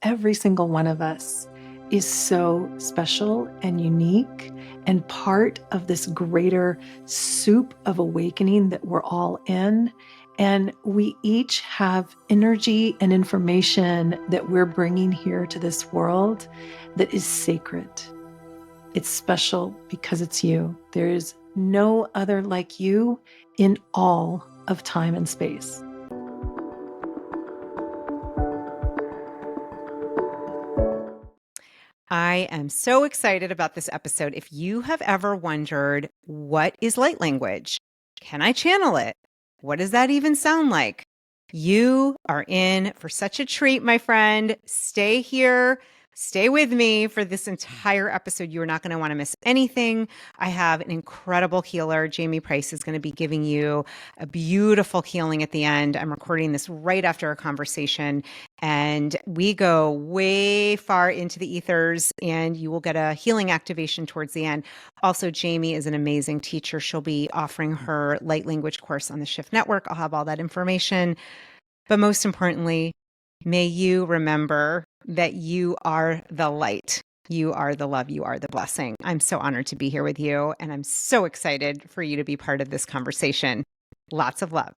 every single one of us is so special and unique and part of this greater soup of awakening that we're all in. And we each have energy and information that we're bringing here to this world that is sacred. It's special because it's you. There is no other like you in all of time and space. I am so excited about this episode. If you have ever wondered, what is light language? Can I channel it? What does that even sound like? You are in for such a treat, my friend. Stay here. Stay with me for this entire episode. You are not going to want to miss anything. I have an incredible healer. Jamye Price is going to be giving you a beautiful healing at the end. I'm recording this right after our conversation, and we go way far into the ethers, and you will get a healing activation towards the end. Also, Jamye is an amazing teacher. She'll be offering her light language course on the Shift Network. I'll have all that information. But most importantly, may you remember that you are the light. You are the love. You are the blessing. I'm so honored to be here with you, and I'm so excited for you to be part of this conversation. Lots of love.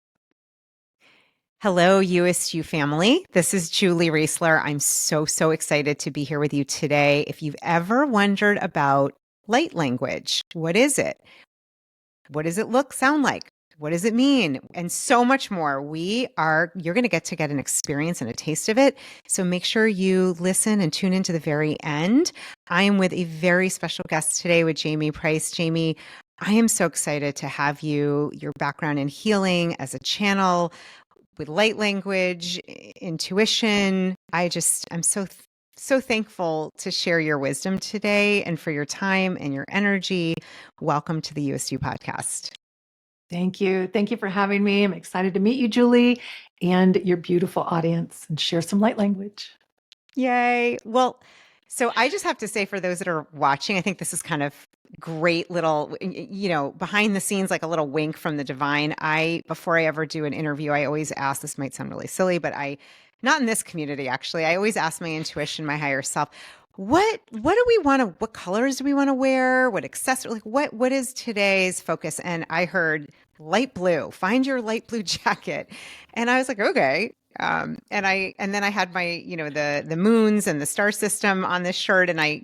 Hello, USU family. This is Julie Riesler. I'm so excited to be here with you today. If you've ever wondered about light language, what is it? What does it sound like? What does it mean? And so much more. You're going to get an experience and a taste of it. So make sure you listen and tune in to the very end. I am with a very special guest today with Jamye Price. Jamye, I am so excited to have your background in healing as a channel with light language, intuition. I'm so thankful to share your wisdom today and for your time and your energy. Welcome to the USU podcast. Thank you. Thank you for having me. I'm excited to meet you, Julie, and your beautiful audience and share some light language. Yay. Well, so I just have to say, for those that are watching, I think this is kind of great little, behind the scenes, like a little wink from the divine. Before I ever do an interview, I always ask, this might sound really silly, but not in this community, actually, I always ask my intuition, my higher self, what colors do we want to wear? What accessory, what is today's focus? And I heard light blue, find your light blue jacket. And I was like, okay. And then I had my, the moons and the star system on this shirt, and I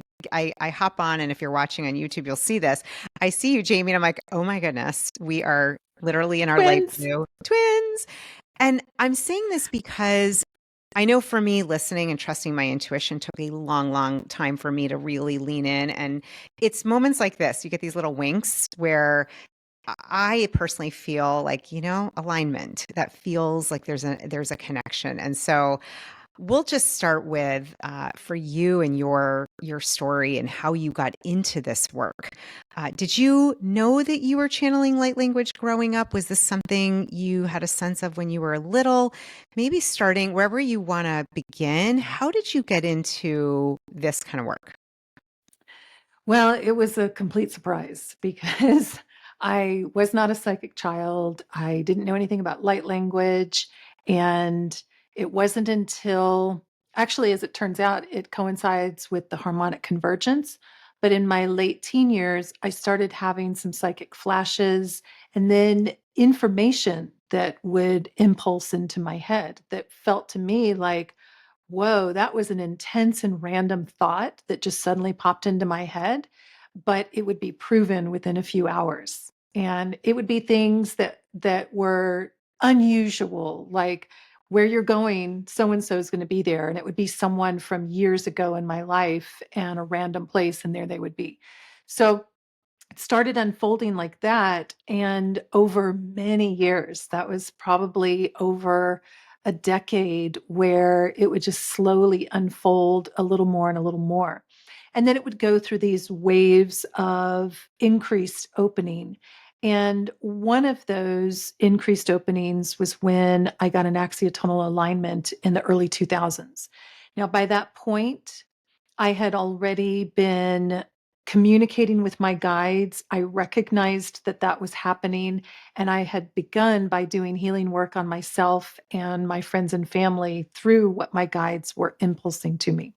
hop on, and if you're watching on YouTube, you'll see this. I see you, Jamye, and I'm like, oh my goodness, we are literally in our light blue twins. And I'm saying this because I know for me, listening and trusting my intuition took a long time for me to really lean in. And it's moments like this, you get these little winks where I personally feel like, alignment, that feels like there's a connection. And so we'll just start with, for you and your story and how you got into this work. Did you know that you were channeling light language growing up? Was this something you had a sense of when you were little? Maybe starting wherever you want to begin. How did you get into this kind of work? Well, it was a complete surprise because I was not a psychic child. I didn't know anything about light language. And it wasn't until, actually, as it turns out, it coincides with the harmonic convergence. But in my late teen years, I started having some psychic flashes and then information that would impulse into my head that felt to me like, whoa, that was an intense and random thought that just suddenly popped into my head, but it would be proven within a few hours. And it would be things that were unusual, like where you're going, so and so is going to be there. And it would be someone from years ago in my life and a random place, and there they would be. So it started unfolding like that. And over many years, that was probably over a decade, where it would just slowly unfold a little more and a little more. And then it would go through these waves of increased opening. And one of those increased openings was when I got an axiotonal alignment in the early 2000s. Now, by that point, I had already been communicating with my guides, I recognized that that was happening. And I had begun by doing healing work on myself and my friends and family through what my guides were impulsing to me.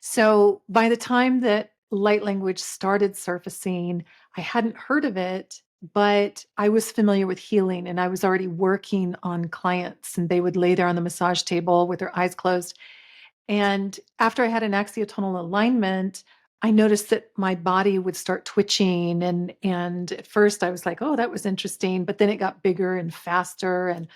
So by the time that light language started surfacing, I hadn't heard of it, but I was familiar with healing and I was already working on clients, and they would lay there on the massage table with their eyes closed. And after I had an axiotonal alignment, I noticed that my body would start twitching, and at first I was like, "Oh, that was interesting," but then it got bigger and faster, and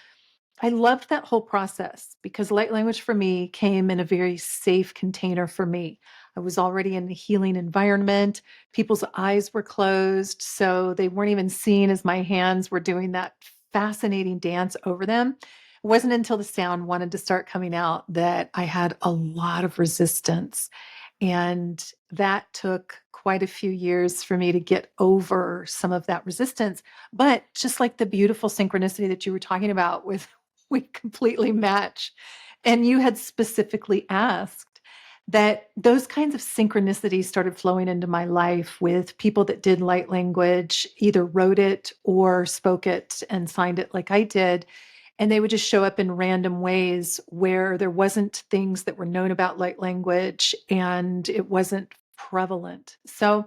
I loved that whole process because light language for me came in a very safe container for me. I was already in a healing environment. People's eyes were closed, so they weren't even seen as my hands were doing that fascinating dance over them. It wasn't until the sound wanted to start coming out that I had a lot of resistance. And that took quite a few years for me to get over some of that resistance. But just like the beautiful synchronicity that you were talking about with we completely match. And you had specifically asked that those kinds of synchronicities started flowing into my life with people that did light language, either wrote it or spoke it and signed it like I did. And they would just show up in random ways where there wasn't things that were known about light language and it wasn't prevalent. So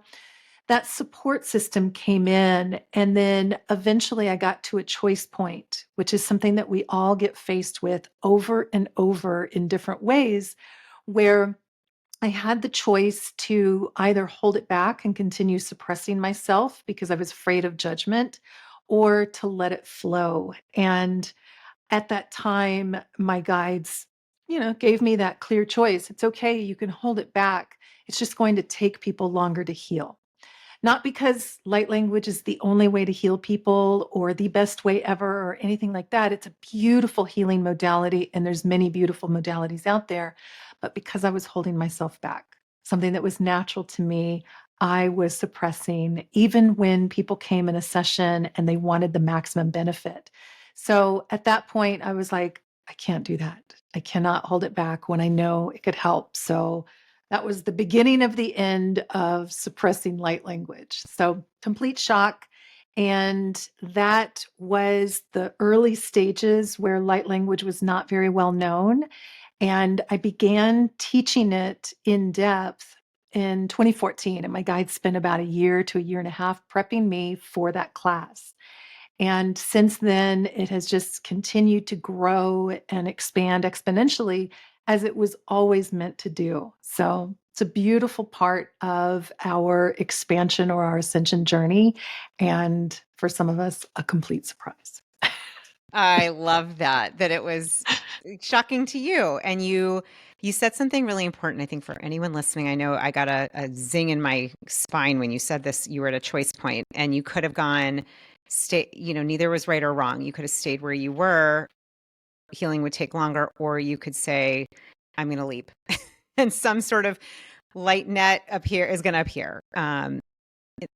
that support system came in. And then eventually I got to a choice point, which is something that we all get faced with over and over in different ways, where I had the choice to either hold it back and continue suppressing myself because I was afraid of judgment, or to let it flow. And at that time, my guides, gave me that clear choice. It's okay. You can hold it back. It's just going to take people longer to heal. Not because light language is the only way to heal people or the best way ever or anything like that. It's a beautiful healing modality, and there's many beautiful modalities out there. But because I was holding myself back, something that was natural to me, I was suppressing even when people came in a session and they wanted the maximum benefit. So at that point, I was like, I can't do that. I cannot hold it back when I know it could help. So that was the beginning of the end of suppressing light language. So, complete shock. And that was the early stages where light language was not very well known. And I began teaching it in depth in 2014. And my guide spent about a year to a year and a half prepping me for that class. And since then, it has just continued to grow and expand exponentially as it was always meant to do. So it's a beautiful part of our expansion or our ascension journey. And for some of us, a complete surprise. I love that it was shocking to you. And you said something really important, I think, for anyone listening. I know I got a zing in my spine when you said this. You were at a choice point and you could have gone, neither was right or wrong. You could have stayed where you were. Healing would take longer, or you could say, I'm going to leap. And some sort of light net is going to appear. And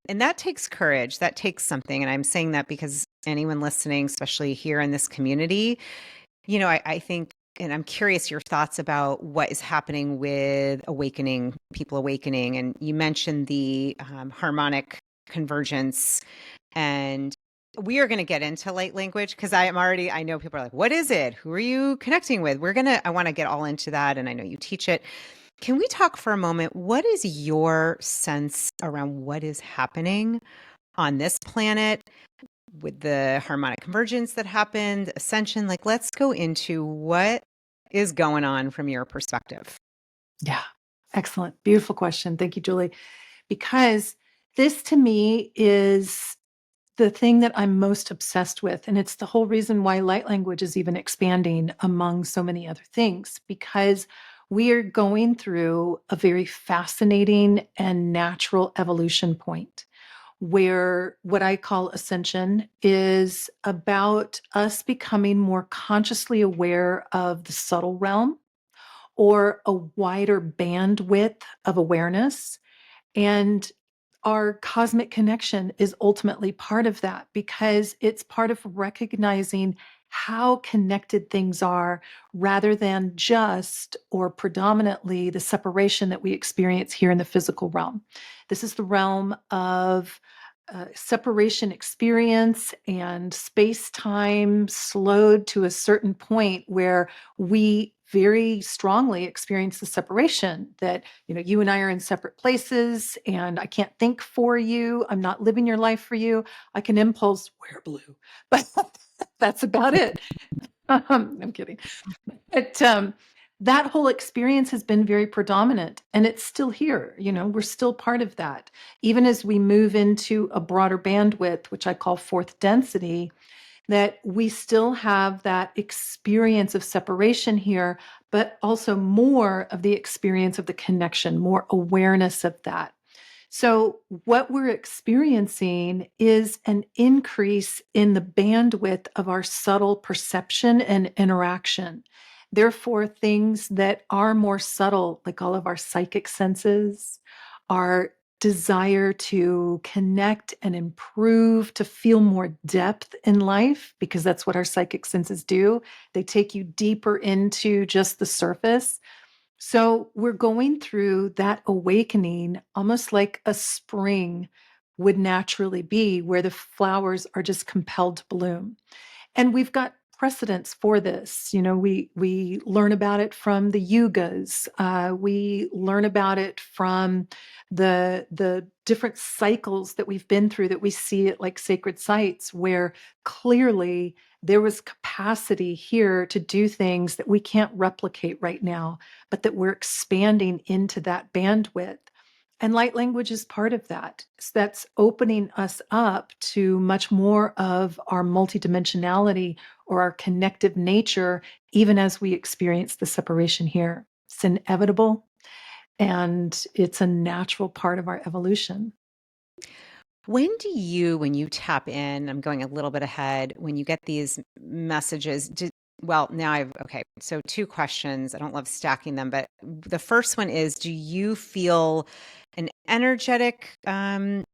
that takes courage. That takes something. And I'm saying that because anyone listening, especially here in this community, I think, and I'm curious your thoughts about what is happening with people awakening. And you mentioned the harmonic convergence. And we are going to get into light language because I know people are like, what is it? Who are you connecting with? I want to get all into that. And I know you teach it. Can we talk for a moment? What is your sense around what is happening on this planet with the harmonic convergence that happened, ascension? Like, let's go into what is going on from your perspective. Yeah, excellent. Beautiful question. Thank you, Julie. Because this to me is the thing that I'm most obsessed with. And it's the whole reason why light language is even expanding among so many other things, because we are going through a very fascinating and natural evolution point where what I call ascension is about us becoming more consciously aware of the subtle realm or a wider bandwidth of awareness. And our cosmic connection is ultimately part of that because it's part of recognizing how connected things are rather than just or predominantly the separation that we experience here in the physical realm. This is the realm of separation experience and space time slowed to a certain point where we very strongly experience the separation that, you and I are in separate places and I can't think for you. I'm not living your life for you. I can impulse wear blue, but that's about it. I'm kidding. But that whole experience has been very predominant and it's still here. We're still part of that. Even as we move into a broader bandwidth, which I call fourth density, that we still have that experience of separation here, but also more of the experience of the connection, more awareness of that. So, what we're experiencing is an increase in the bandwidth of our subtle perception and interaction. Therefore, things that are more subtle, like all of our psychic senses, our desire to connect and improve, to feel more depth in life, because that's what our psychic senses do. They take you deeper into just the surface. So we're going through that awakening almost like a spring would naturally be, where the flowers are just compelled to bloom. And we've got precedents for this. We learn about it from the yugas. We learn about it from the different cycles that we've been through, that we see at like sacred sites, where clearly there was capacity here to do things that we can't replicate right now, but that we're expanding into that bandwidth. And light language is part of that. So that's opening us up to much more of our multidimensionality or our connective nature, even as we experience the separation here. It's inevitable and it's a natural part of our evolution. When you tap in, I'm going a little bit ahead, when you get these messages, okay, so two questions. I don't love stacking them, but the first one is, do you feel an energetic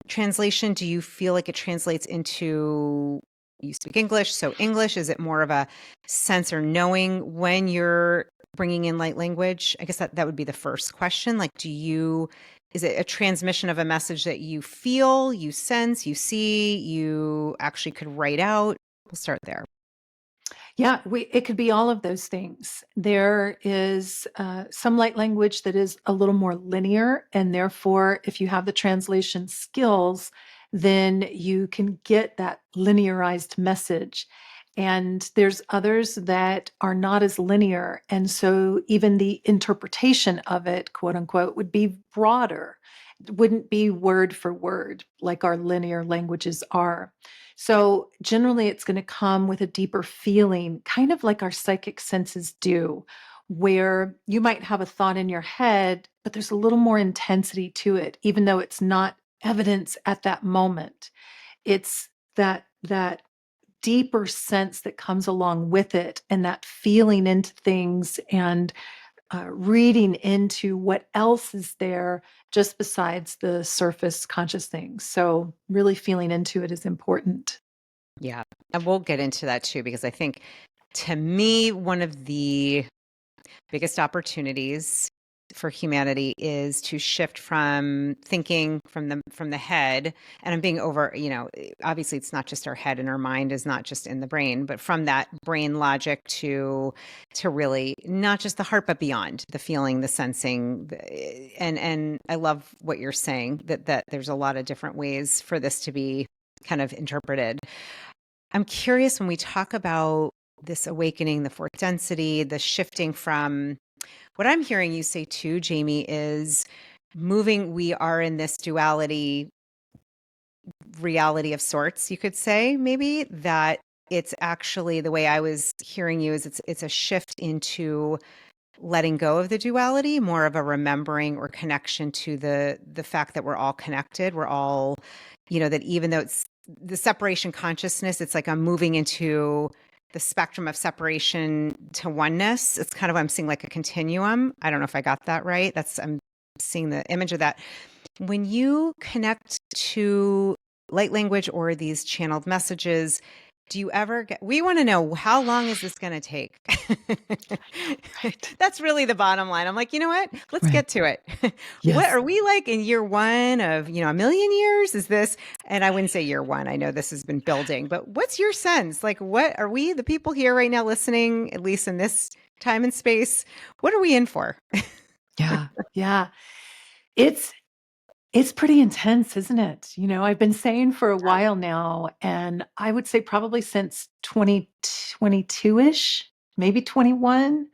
translation? Do you feel like it translates into, you speak English, so English? Is it more of a sense or knowing when you're bringing in light language? I guess that would be the first question. Like, is it a transmission of a message that you feel, you sense, you see, you actually could write out? We'll start there. Yeah, it could be all of those things. There is some light language that is a little more linear, and therefore, if you have the translation skills, then you can get that linearized message. And there's others that are not as linear. And so even the interpretation of it, quote unquote, would be broader. It wouldn't be word for word like our linear languages are. So generally, it's going to come with a deeper feeling, kind of like our psychic senses do, where you might have a thought in your head, but there's a little more intensity to it, even though it's not evidence at that moment. It's that deeper sense that comes along with it, and that feeling into things and reading into what else is there just besides the surface conscious things. So, really feeling into it is important. Yeah. And we'll get into that too, because I think, to me, one of the biggest opportunities for humanity is to shift from thinking from the head. And I'm being obviously it's not just our head, and our mind is not just in the brain, but from that brain logic to really not just the heart, but beyond the feeling, the sensing. And I love what you're saying, that there's a lot of different ways for this to be kind of interpreted. I'm curious, when we talk about this awakening, the fourth density, the shifting from, what I'm hearing you say too, Jamye, is we are in this duality reality of sorts, you could say, maybe, that it's actually, the way I was hearing you is, it's a shift into letting go of the duality, more of a remembering or connection to the fact that we're all connected. We're all, that even though it's the separation consciousness, it's like I'm moving into the spectrum of separation to oneness. It's kind of, I'm seeing like a continuum. I don't know if I got that right. I'm seeing the image of that. When you connect to light language or these channeled messages, Do you ever get, we want to know, how long is this going to take? Right. That's really the bottom line. I'm like, you know what? Let's Right. get to it. What Yes. are we like in year one of, a million years? Is this, and I wouldn't say year one. I know this has been building, but what's your sense? Like, what are we, the people here right now listening, at least in this time and space, what are we in for? Yeah. Yeah. It's It's pretty intense, isn't it? I've been saying for a while now, and I would say probably since 2022-ish, maybe 21.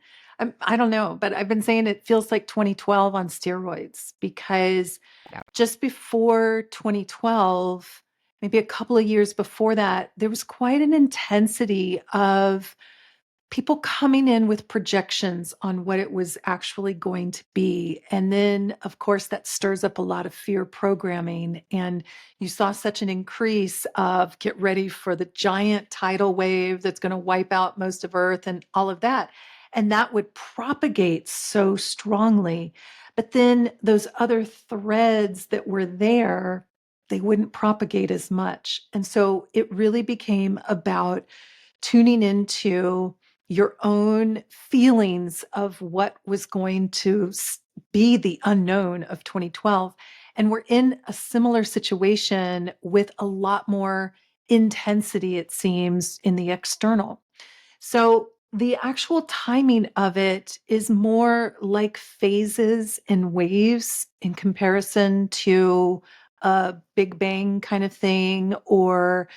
I don't know, but I've been saying it feels like 2012 on steroids because Yeah. just before 2012, maybe a couple of years before that, there was quite an intensity of people coming in with projections on what it was actually going to be. And then, of course, that stirs up a lot of fear programming. And you saw such an increase of get ready for the giant tidal wave that's going to wipe out most of Earth and all of that. And that would propagate so strongly. But then those other threads that were there, they wouldn't propagate as much. And so it really became about tuning into your own feelings of what was going to be the unknown of 2012. And we're in a similar situation with a lot more intensity, it seems, in the external. So the actual timing of it is more like phases and waves in comparison to a Big Bang kind of thing, or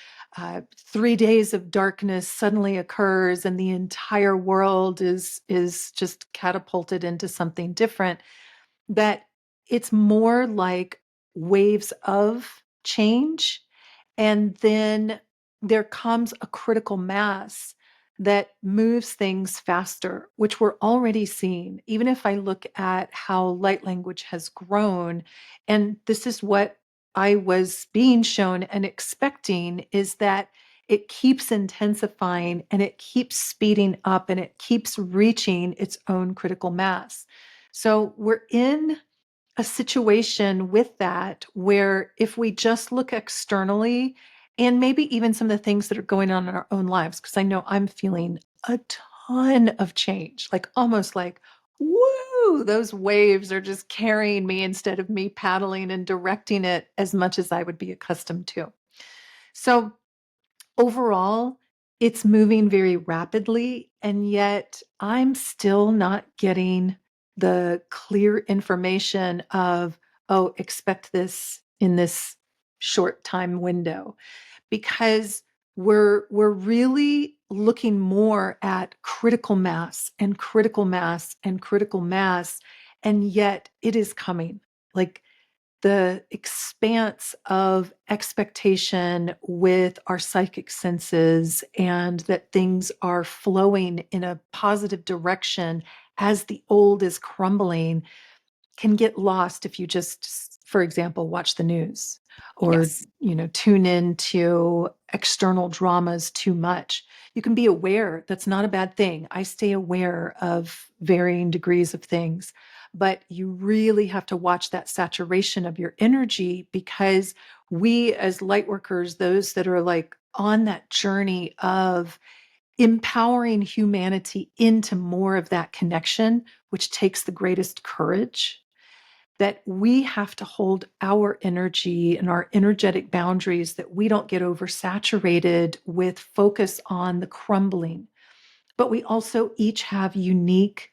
3 days of darkness suddenly occurs and the entire world is just catapulted into something different. That it's more like waves of change, and then there comes a critical mass that moves things faster, which we're already seeing. Even if I look at how light language has grown, and this is what I was being shown and expecting, is that it keeps intensifying and it keeps speeding up and it keeps reaching its own critical mass. So we're in a situation with that where if we just look externally, and maybe even some of the things that are going on in our own lives, because I know I'm feeling a ton of change, like almost like, woo, those waves are just carrying me instead of me paddling and directing it as much as I would be accustomed to. So overall, it's moving very rapidly, and yet I'm still not getting the clear information of, oh, expect this in this short time window, because we're really looking more at critical mass and critical mass and critical mass, and yet it is coming. Like the expanse of expectation with our psychic senses, and that things are flowing in a positive direction as the old is crumbling, can get lost if you just, for example, watch the news or, Yes. tune into external dramas too much. You can be aware. That's not a bad thing. I stay aware of varying degrees of things, but you really have to watch that saturation of your energy, because we as light workers, those that are like on that journey of empowering humanity into more of that connection, which takes the greatest courage, that we have to hold our energy and our energetic boundaries, that we don't get oversaturated with focus on the crumbling. But we also each have unique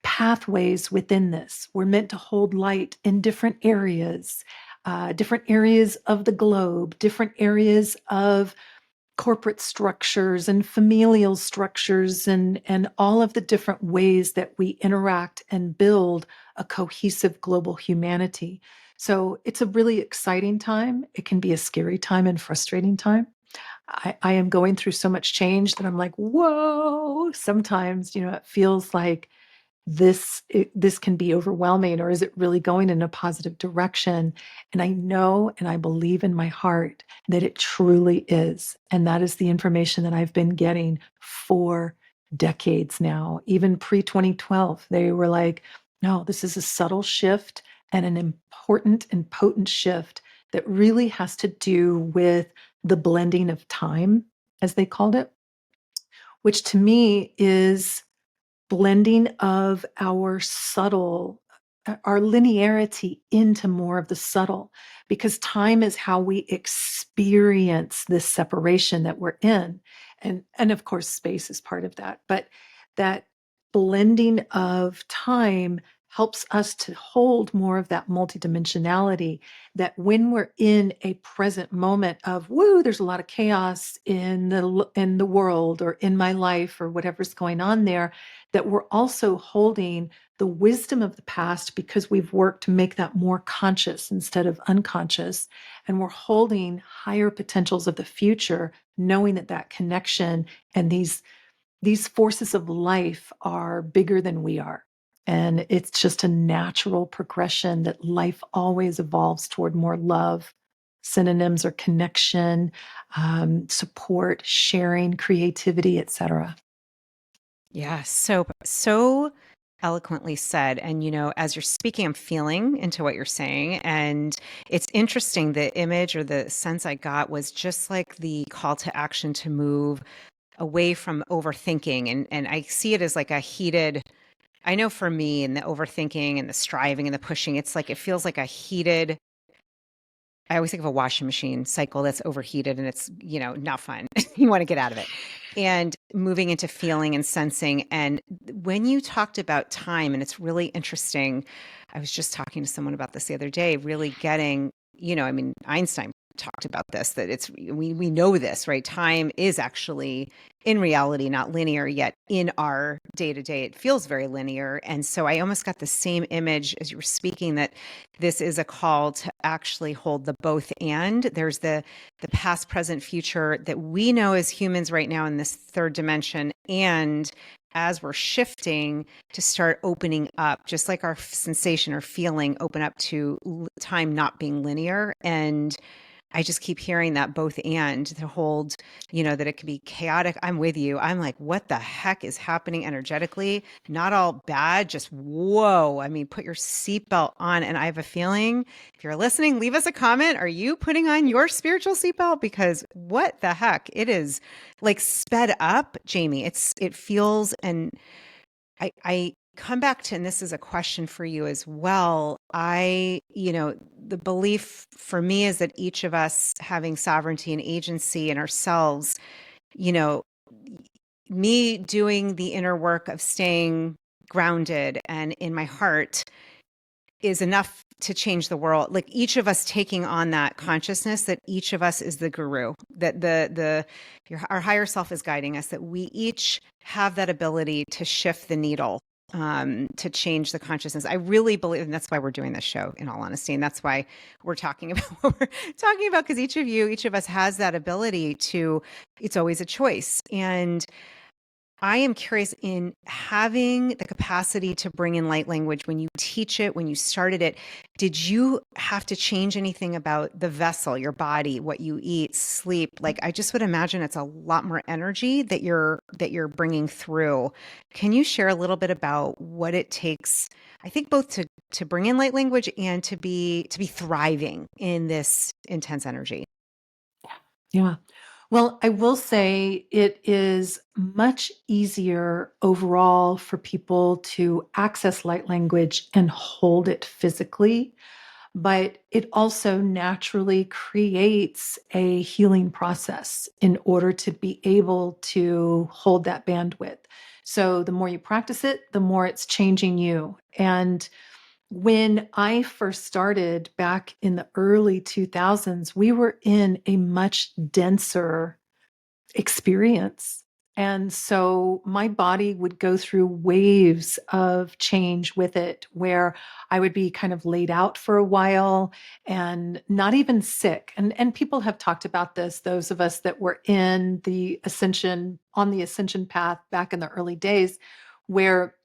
pathways within this. We're meant to hold light in different areas of the globe, different areas of corporate structures and familial structures, and all of the different ways that we interact and build a cohesive global humanity. So it's a really exciting time. It can be a scary time and frustrating time. I am going through so much change that I'm like, whoa. Sometimes, it feels like this can be overwhelming, or is it really going in a positive direction? And I know and I believe in my heart that it truly is. And that is the information that I've been getting for decades now. Even pre-2012, they were like, no, this is a subtle shift and an important and potent shift that really has to do with the blending of time as they called it, which to me is blending of our subtle, our linearity into more of the subtle, because time is how we experience this separation that we're in. And of course, space is part of that. But that blending of time helps us to hold more of that multidimensionality, that when we're in a present moment of, woo, there's a lot of chaos in the world or in my life or whatever's going on there, that we're also holding the wisdom of the past because we've worked to make that more conscious instead of unconscious. And we're holding higher potentials of the future, knowing that that connection and these forces of life are bigger than we are. And it's just a natural progression that life always evolves toward more love. Synonyms are connection, support, sharing, creativity, etc. Yeah, so eloquently said. And as you're speaking, I'm feeling into what you're saying. And it's interesting, the image or the sense I got was just like the call to action to move away from overthinking. And I see it as like a heated, I know for me, and the overthinking and the striving and the pushing, it's like it feels like a heated, I always think of a washing machine cycle that's overheated and it's, not fun. You want to get out of it. And moving into feeling and sensing. And when you talked about time, and it's really interesting, I was just talking to someone about this the other day, really getting, Einstein talked about this, that we know this, right? Time is actually in reality not linear, yet in our day-to-day it feels very linear. And so I almost got the same image as you were speaking, that this is a call to actually hold the both and. There's the past, present, future that we know as humans right now in this third dimension, and as we're shifting to start opening up, just like our sensation or feeling open up to time not being linear. And I just keep hearing that both and, to hold, that it can be chaotic. I'm with you. I'm like, what the heck is happening energetically? Not all bad, just whoa. I mean, put your seatbelt on. And I have a feeling, if you're listening, leave us a comment. Are you putting on your spiritual seatbelt? Because what the heck? It is like sped up, Jamie. It feels, and I come back to, and this is a question for you as well. The belief for me is that each of us having sovereignty and agency in ourselves, you know, me doing the inner work of staying grounded and in my heart is enough to change the world. Like each of us taking on that consciousness that each of us is the guru, that our higher self is guiding us, that we each have that ability to shift the needle, to change the consciousness. I really believe, and that's why we're doing this show, in all honesty. And that's why we're talking about what we're talking about, because each of us has that ability to, it's always a choice. And I am curious, in having the capacity to bring in light language, when you teach it, when you started it, did you have to change anything about the vessel, your body, what you eat, sleep? Like, I just would imagine it's a lot more energy that you're bringing through. Can you share a little bit about what it takes, I think, both to bring in light language and to be thriving in this intense energy? Yeah. Well, I will say it is much easier overall for people to access light language and hold it physically, but it also naturally creates a healing process in order to be able to hold that bandwidth. So the more you practice it, the more it's changing you. And when I first started back in the early 2000s, we were in a much denser experience. And so my body would go through waves of change with it, where I would be kind of laid out for a while and not even sick. And people have talked about this, those of us that were in the ascension, on the ascension path back in the early days, where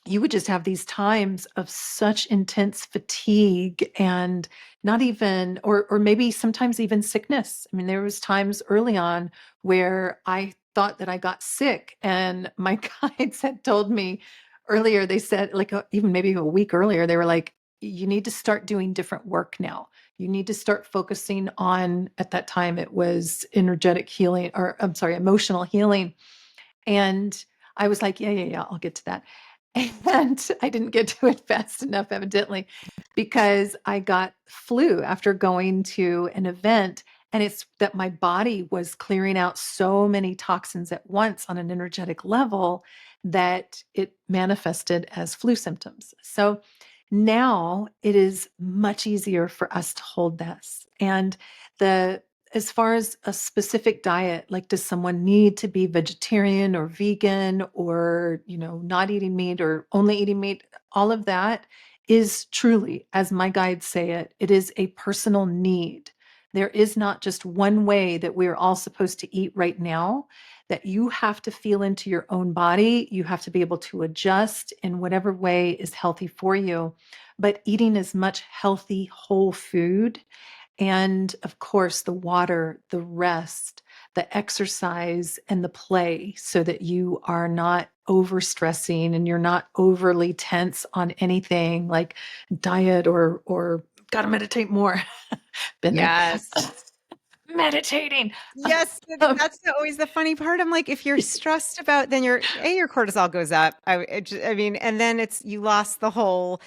you would just have these times of such intense fatigue and not even, or maybe sometimes even sickness. I mean, there was times early on where I thought that I got sick, and my guides had told me earlier, they said, like, even maybe a week earlier, they were like, you need to start doing different work now. You need to start focusing on, at that time, it was energetic healing, or I'm sorry, emotional healing. And I was like, yeah, I'll get to that. And I didn't get to it fast enough, evidently, because I got flu after going to an event. And it's that my body was clearing out so many toxins at once on an energetic level that it manifested as flu symptoms. So now it is much easier for us to hold this. And the as far as a specific diet, like does someone need to be vegetarian or vegan or, not eating meat or only eating meat? All of that is truly, as my guides say it is a personal need. There is not just one way that we're all supposed to eat right now, that you have to feel into your own body. You have to be able to adjust in whatever way is healthy for you. But eating as much healthy, whole food, and of course, the water, the rest, the exercise, and the play, so that you are not overstressing and you're not overly tense on anything like diet or gotta meditate more. Been there. Yes. Meditating. Yes, Um, that's always the funny part. I'm like, if you're stressed about, then your cortisol goes up. I mean, and then you lost the whole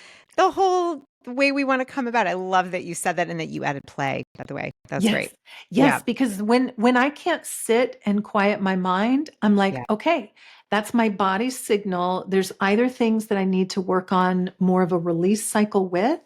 way we want to come about. I love that you said that and that you added play, by the way. That's great. Yes. Yeah. Yes, because when I can't sit and quiet my mind, I'm like, Yeah. okay, that's my body's signal. There's either things that I need to work on more of a release cycle with,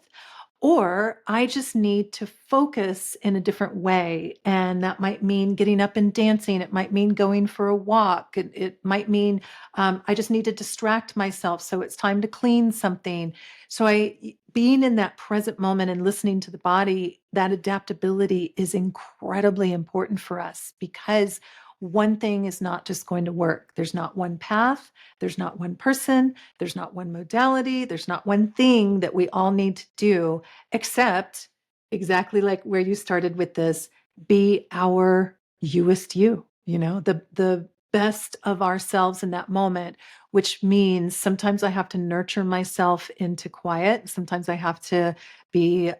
or I just need to focus in a different way. And that might mean getting up and dancing. It might mean going for a walk. It might mean I just need to distract myself. So it's time to clean something. So being in that present moment and listening to the body, that adaptability is incredibly important for us, because one thing is not just going to work. There's not one path. There's not one person. There's not one modality. There's not one thing that we all need to do, except exactly like where you started with this, be our youest you, the best of ourselves in that moment, which means sometimes I have to nurture myself into quiet. Sometimes I have to be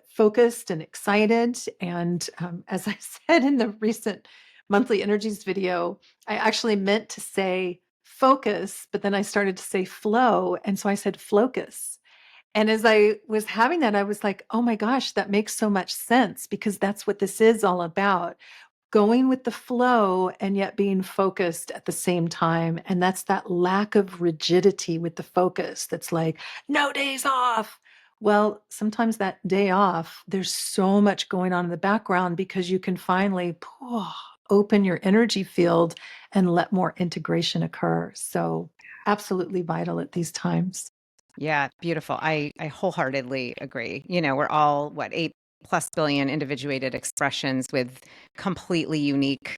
focused and excited. And as I said in the recent monthly energies video, I actually meant to say focus, but then I started to say flow. And so I said flocus. And as I was having that, I was like, oh my gosh, that makes so much sense, because that's what this is all about, going with the flow and yet being focused at the same time. And that's that lack of rigidity with the focus that's like, no days off. Well, sometimes that day off, there's so much going on in the background, because you can finally open your energy field and let more integration occur. So, absolutely vital at these times. Yeah, beautiful. I wholeheartedly agree. We're all 8+ billion individuated expressions with completely unique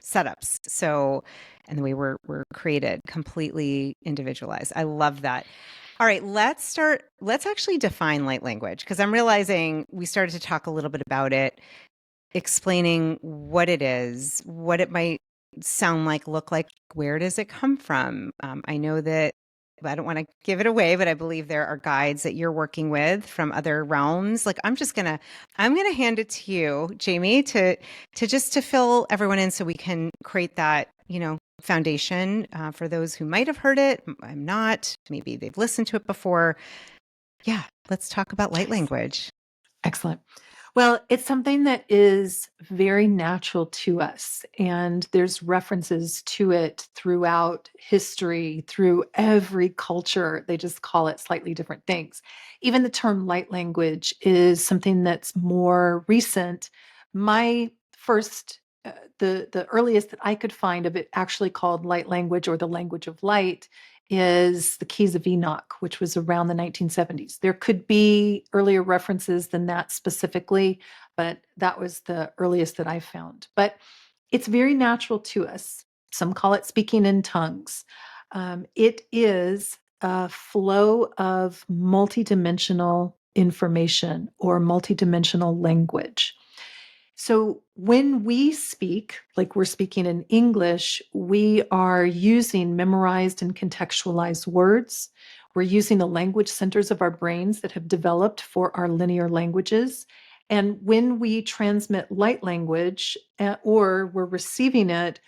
setups. So, and the way we're created, completely individualized. I love that. All right, let's actually define light language, because I'm realizing we started to talk a little bit about it, explaining what it is, what it might sound like, look like, where does it come from? I know that I don't want to give it away, but I believe there are guides that you're working with from other realms. Like I'm gonna hand it to you, Jamye, to fill everyone in so we can create that, foundation for those who might have heard it. I'm not. Maybe they've listened to it before. Yeah, let's talk about light language. Excellent. Well, it's something that is very natural to us, and there's references to it throughout history, through every culture. They just call it slightly different things. Even the term light language is something that's more recent. My first, the earliest that I could find of it actually called light language, or the language of light, is the Keys of Enoch, which was around the 1970s. There could be earlier references than that specifically, but that was the earliest that I found. But it's very natural to us. Some call it speaking in tongues. It is a flow of multidimensional information or multidimensional language. So when we speak, like we're speaking in English, we are using memorized and contextualized words. We're using the language centers of our brains that have developed for our linear languages. And when we transmit light language or we're receiving it,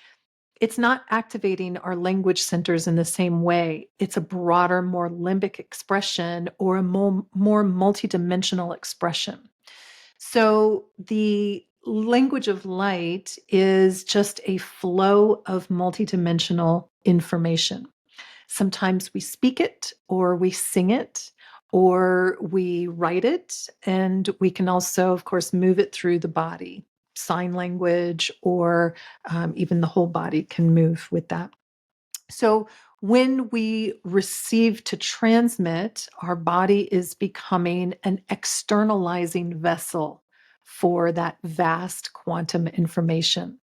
it's not activating our language centers in the same way. It's a broader, more limbic expression or a more multidimensional expression. So the language of light is just a flow of multidimensional information. Sometimes we speak it or we sing it or we write it. And we can also, of course, move it through the body, sign language, or even the whole body can move with that. So when we receive to transmit, our body is becoming an externalizing vessel for that vast quantum information.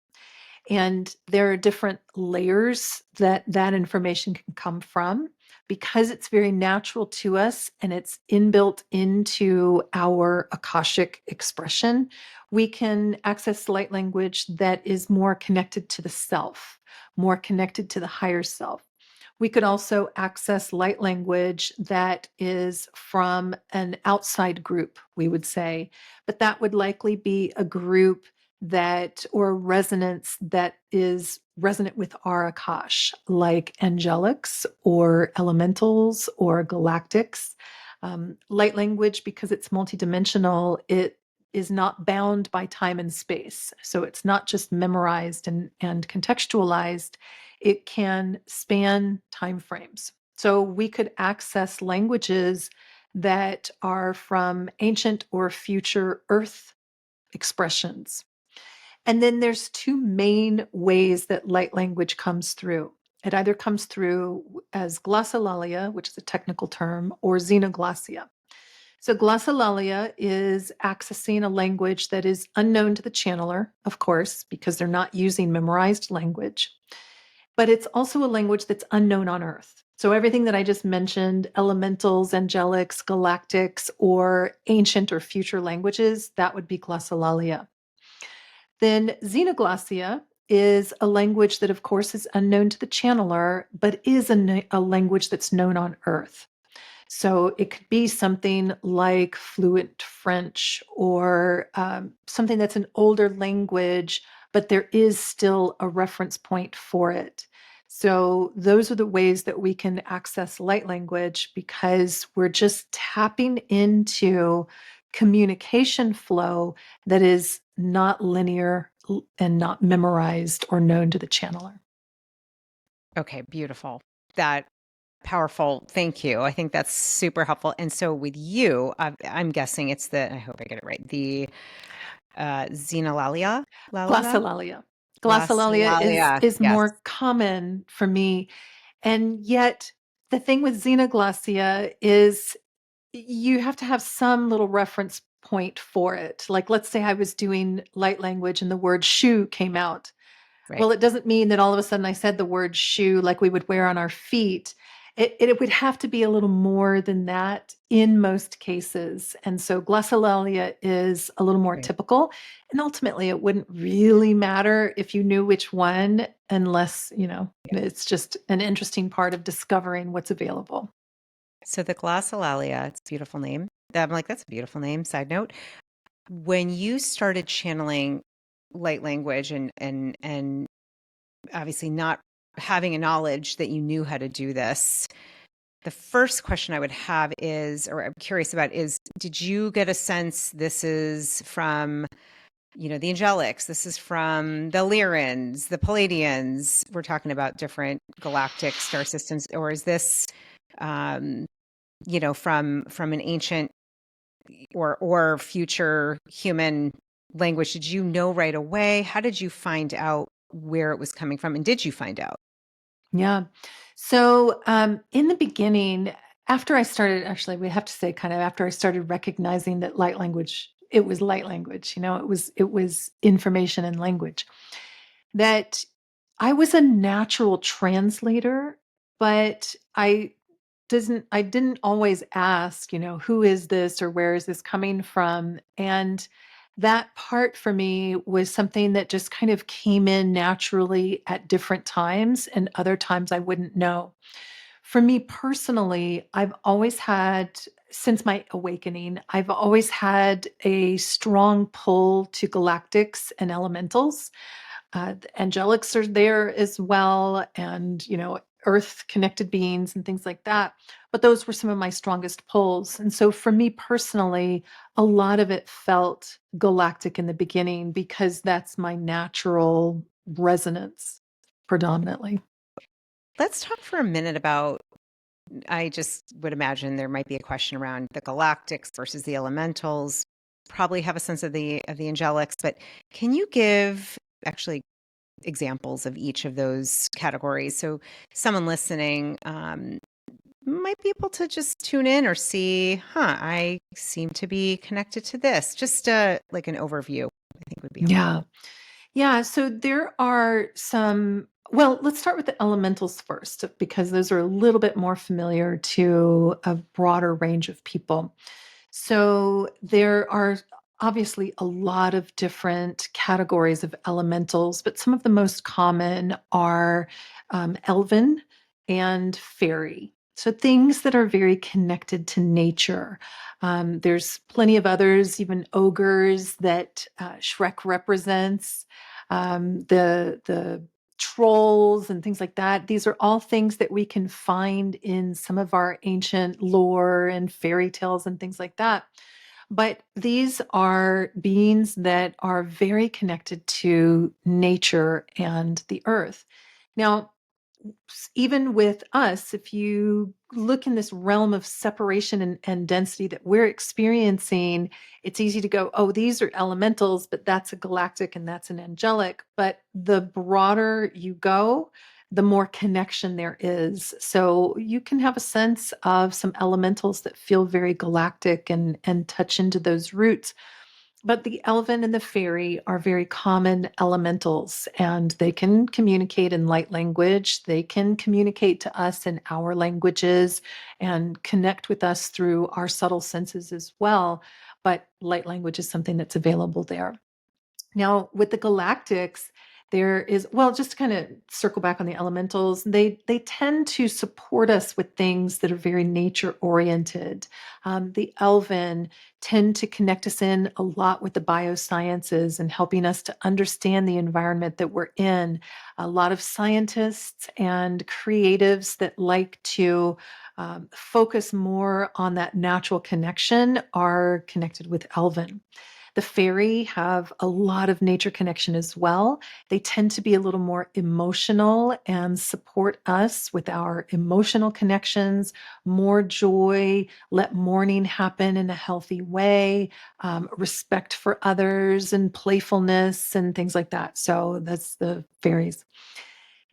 And there are different layers that that information can come from because it's very natural to us and it's inbuilt into our Akashic expression. We can access light language that is more connected to the self, more connected to the higher self. We could also access light language that is from an outside group, we would say, but that would likely be a group that or resonance that is resonant with our Akash, like angelics or elementals or galactics. Light language, because it's multidimensional, it is not bound by time and space. So it's not just memorized and contextualized. It can span time frames. So we could access languages that are from ancient or future Earth expressions. And then there's two main ways that light language comes through. It either comes through as glossolalia, which is a technical term, or xenoglossia. So glossolalia is accessing a language that is unknown to the channeler, of course, because they're not using memorized language. But it's also a language that's unknown on Earth. So everything that I just mentioned, elementals, angelics, galactics, or ancient or future languages, that would be glossolalia. Then xenoglossia is a language that, of course, is unknown to the channeler, but is a language that's known on Earth. So it could be something like fluent French or something that's an older language, but there is still a reference point for it. So those are the ways that we can access light language because we're just tapping into communication flow that is not linear and not memorized or known to the channeler. Okay, beautiful. That powerful. Thank you. I think that's super helpful. And so with you, I'm guessing it's I hope I get it right, the xenolalia, lalala, Glossolalia. Glossolalia glossolalia. is Yes. more common for me. And yet the thing with xenoglossia is you have to have some little reference point for it. Like let's say I was doing light language and the word shoe came out. Right. Well, it doesn't mean that all of a sudden I said the word shoe like we would wear on our feet. It would have to be a little more than that in most cases. And so glossolalia is a little more Right. typical. And ultimately, it wouldn't really matter if you knew which one, unless, Yeah. it's just an interesting part of discovering what's available. So the glossolalia, it's a beautiful name. I'm like, that's a beautiful name. Side note. When you started channeling light language and obviously not having a knowledge that you knew how to do this, the first question I would have is, or I'm curious about is, did you get a sense this is from, the angelics, this is from the Lyrans, the Palladians, we're talking about different galactic star systems, or is this, um, from an ancient or future human language? Did you know right away? How did you find out where it was coming from? And did you find out? Yeah. So in the beginning, after I started, actually, we have to say kind of after I started recognizing that light language, it was light language, it was information and language, that I was a natural translator, but I didn't always ask, who is this or where is this coming from? And that part for me was something that just kind of came in naturally at different times, and other times I wouldn't know. For me personally, I've always had, since my awakening, I've always had a strong pull to galactics and elementals. The angelics are there as well, and earth connected beings and things like that. But those were some of my strongest pulls. And so for me personally, a lot of it felt galactic in the beginning because that's my natural resonance predominantly. Let's talk for a minute about, I just would imagine there might be a question around the galactics versus the elementals. Probably have a sense of the angelics, but can you give actually examples of each of those categories? So someone listening might be able to just tune in or see, I seem to be connected to this. Just like an overview, I think would be helpful. Yeah. Yeah, so there are some, well, let's start with the elementals first, because those are a little bit more familiar to a broader range of people. So there are obviously a lot of different categories of elementals, but some of the most common are elven and fairy. So things that are very connected to nature. There's plenty of others, even ogres that Shrek represents, the trolls and things like that. These are all things that we can find in some of our ancient lore and fairy tales and things like that. But these are beings that are very connected to nature and the earth. Now, even with us, if you look in this realm of separation and density that we're experiencing, it's easy to go, oh, these are elementals, but that's a galactic and that's an angelic. But the broader you go, the more connection there is. So you can have a sense of some elementals that feel very galactic and touch into those roots. But the elven and the fairy are very common elementals, and they can communicate in light language. They can communicate to us in our languages and connect with us through our subtle senses as well. But light language is something that's available there. Now, with the galactics, there is, well, just to kind of circle back on the elementals, they tend to support us with things that are very nature oriented. The elven tend to connect us in a lot with the biosciences and helping us to understand the environment that we're in. A lot of scientists and creatives that like to focus more on that natural connection are connected with elven. The fairy have a lot of nature connection as well. They tend to be a little more emotional and support us with our emotional connections, more joy, let mourning happen in a healthy way, respect for others, and playfulness, and things like that. So that's the fairies.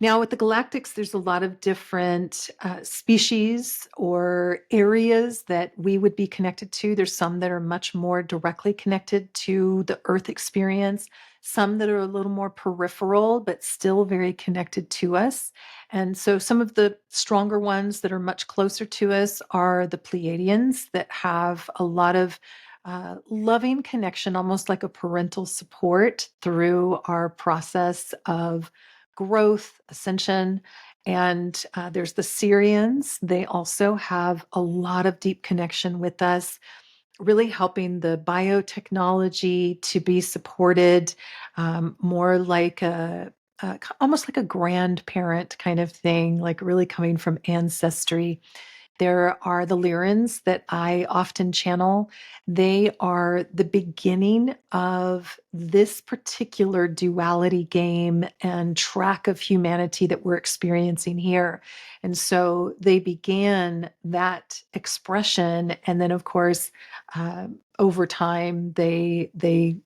Now, with the galactics, there's a lot of different species or areas that we would be connected to. There's some that are much more directly connected to the Earth experience, some that are a little more peripheral, but still very connected to us. And so, some of the stronger ones that are much closer to us are the Pleiadians, that have a lot of loving connection, almost like a parental support through our process of growth, ascension. And there's the Syrians. They also have a lot of deep connection with us, really helping the biotechnology to be supported, more like almost like a grandparent kind of thing, like really coming from ancestry. There are the Lyrans that I often channel. They are the beginning of this particular duality game and track of humanity that we're experiencing here. And so they began that expression. And then, of course, over time, they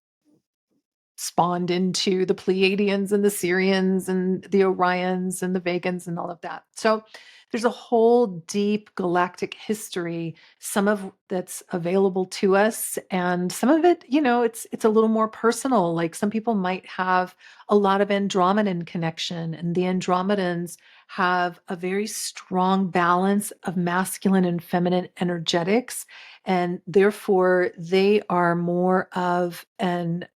spawned into the Pleiadians and the Syrians and the Orions and the Vegans and all of that. So there's a whole deep galactic history, some of that's available to us, and some of it, it's a little more personal. Like some people might have a lot of Andromedan connection, and the Andromedans have a very strong balance of masculine and feminine energetics, and therefore they are more of an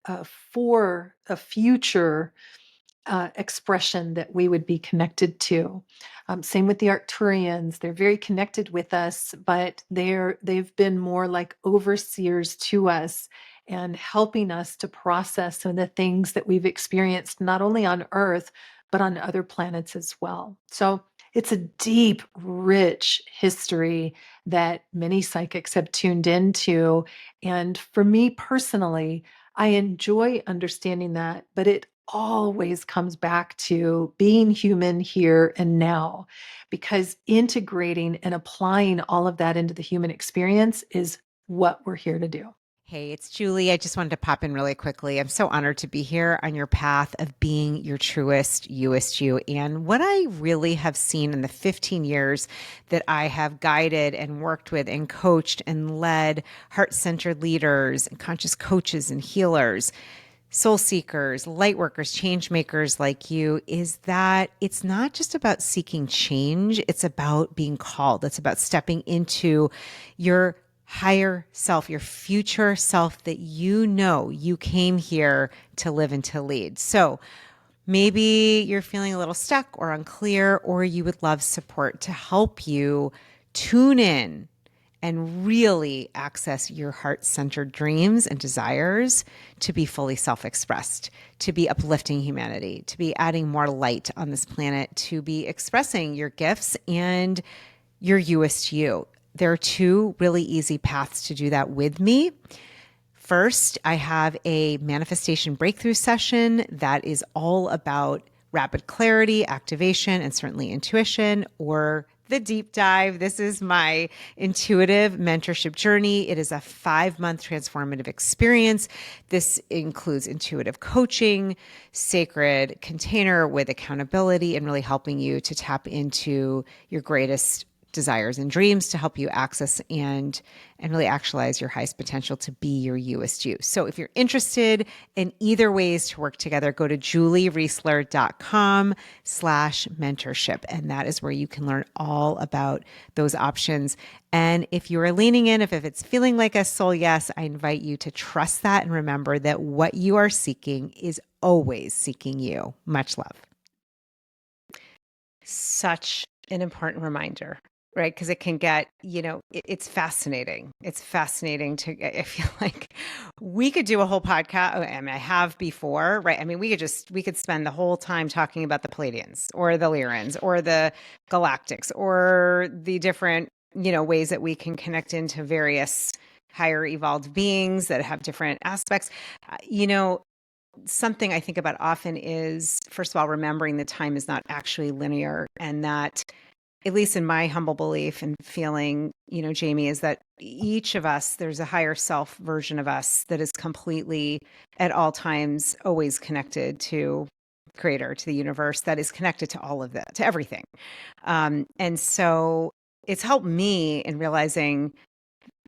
for a future expression that we would be connected to. Same with the Arcturians. They're very connected with us, but they've been more like overseers to us and helping us to process some of the things that we've experienced, not only on Earth, but on other planets as well. So it's a deep, rich history that many psychics have tuned into. And for me personally, I enjoy understanding that, but it always comes back to being human here and now, because integrating and applying all of that into the human experience is what we're here to do. Hey, it's Julie. I just wanted to pop in really quickly. I'm so honored to be here on your path of being your truest, youest you. And what I really have seen in the 15 years that I have guided and worked with and coached and led heart-centered leaders and conscious coaches and healers, soul seekers, light workers, change makers like you, is that it's not just about seeking change. It's about being called. It's about stepping into your higher self, your future self that you know you came here to live and to lead. So maybe you're feeling a little stuck or unclear, or you would love support to help you tune in and really access your heart-centered dreams and desires to be fully self-expressed, to be uplifting humanity, to be adding more light on this planet, to be expressing your gifts and your youest you. There are two really easy paths to do that with me. First, I have a manifestation breakthrough session that is all about rapid clarity, activation, and certainly intuition, or the deep dive. This is my intuitive mentorship journey. It is a 5-month transformative experience. This includes intuitive coaching, sacred container with accountability, and really helping you to tap into your greatest desires and dreams to help you access and really actualize your highest potential to be your youest you. So if you're interested in either ways to work together, go to julieriesler.com/mentorship. And that is where you can learn all about those options. And if you are leaning in, if it's feeling like a soul yes, I invite you to trust that and remember that what you are seeking is always seeking you. Much love. Such an important reminder, right? Because it can get, it's fascinating. It's fascinating I feel like we could do a whole podcast. I mean, I have before, right? I mean, we could spend the whole time talking about the Palladians or the Lyrans or the Galactics or the different, ways that we can connect into various higher evolved beings that have different aspects. Something I think about often is, first of all, remembering that time is not actually linear, and that, at least in my humble belief and feeling, Jamie, is that each of us, there's a higher self version of us that is completely at all times always connected to creator, to the universe, that is connected to all of that, to everything. And so it's helped me in realizing,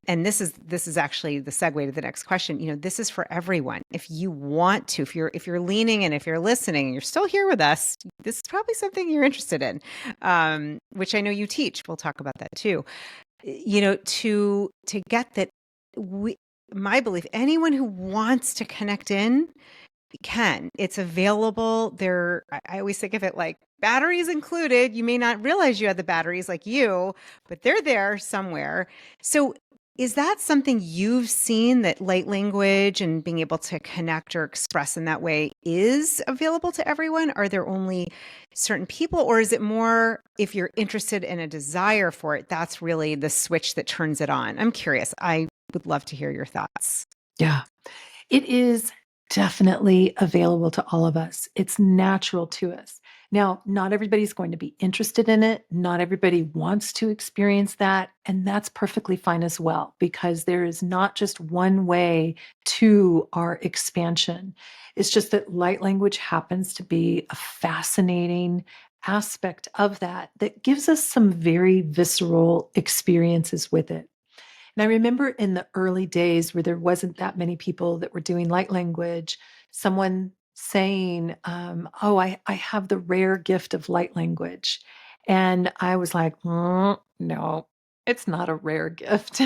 and this is actually the segue to the next question. This is for everyone. If you want to, if you're leaning and if you're listening and you're still here with us, this is probably something you're interested in, which I know you teach. We'll talk about that too. To get that, my belief, anyone who wants to connect in can. It's available. I always think of it like batteries included. You may not realize you have the batteries like you, but they're there somewhere. So is that something you've seen, that light language and being able to connect or express in that way is available to everyone? Are there only certain people, or is it more if you're interested in a desire for it, that's really the switch that turns it on? I'm curious. I would love to hear your thoughts. Yeah, it is definitely available to all of us. It's natural to us. Now, not everybody's going to be interested in it. Not everybody wants to experience that. And that's perfectly fine as well, because there is not just one way to our expansion. It's just that light language happens to be a fascinating aspect of that gives us some very visceral experiences with it. And I remember in the early days where there wasn't that many people that were doing light language, someone saying, "Oh, I have the rare gift of light language." And I was like, no, it's not a rare gift."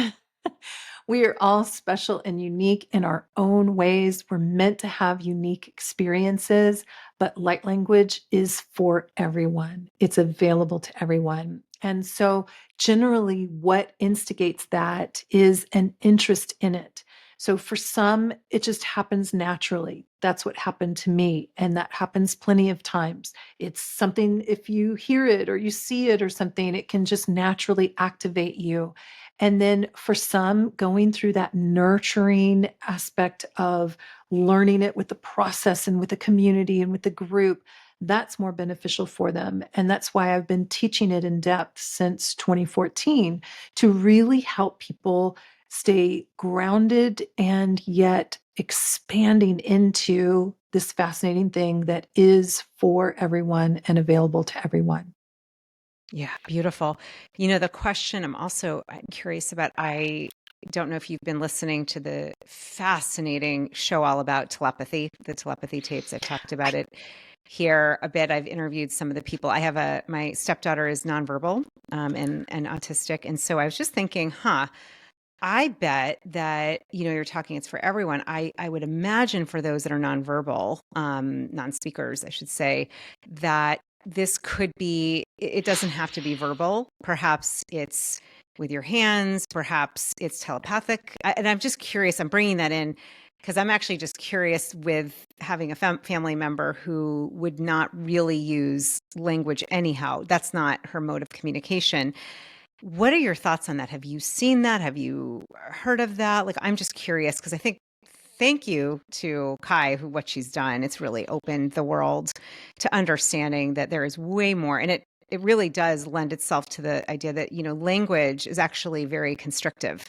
We are all special and unique in our own ways. We're meant to have unique experiences, but light language is for everyone. It's available to everyone. And so, generally, what instigates that is an interest in it. So, for some, it just happens naturally. That's what happened to me. And that happens plenty of times. It's something, if you hear it or you see it or something, it can just naturally activate you. And then for some, going through that nurturing aspect of learning it with the process and with the community and with the group, that's more beneficial for them. And that's why I've been teaching it in depth since 2014 to really help people stay grounded and yet expanding into this fascinating thing that is for everyone and available to everyone. Yeah, beautiful. The question I'm curious about, I don't know if you've been listening to the fascinating show all about telepathy, the telepathy tapes. I've talked about it here a bit. I've interviewed some of the people. My stepdaughter is nonverbal, and autistic. And so I was just thinking, I bet that, you're talking, it's for everyone. I would imagine for those that are nonverbal, non-speakers, I should say, that this could be, it doesn't have to be verbal. Perhaps it's with your hands, perhaps it's telepathic. And I'm just curious, I'm bringing that in because I'm actually just curious with having a family member who would not really use language anyhow. That's not her mode of communication. What are your thoughts on that? Have you seen that? Have you heard of that? Like, I'm just curious because I think, thank you to Kai, what she's done. It's really opened the world to understanding that there is way more. And it really does lend itself to the idea that, language is actually very constrictive.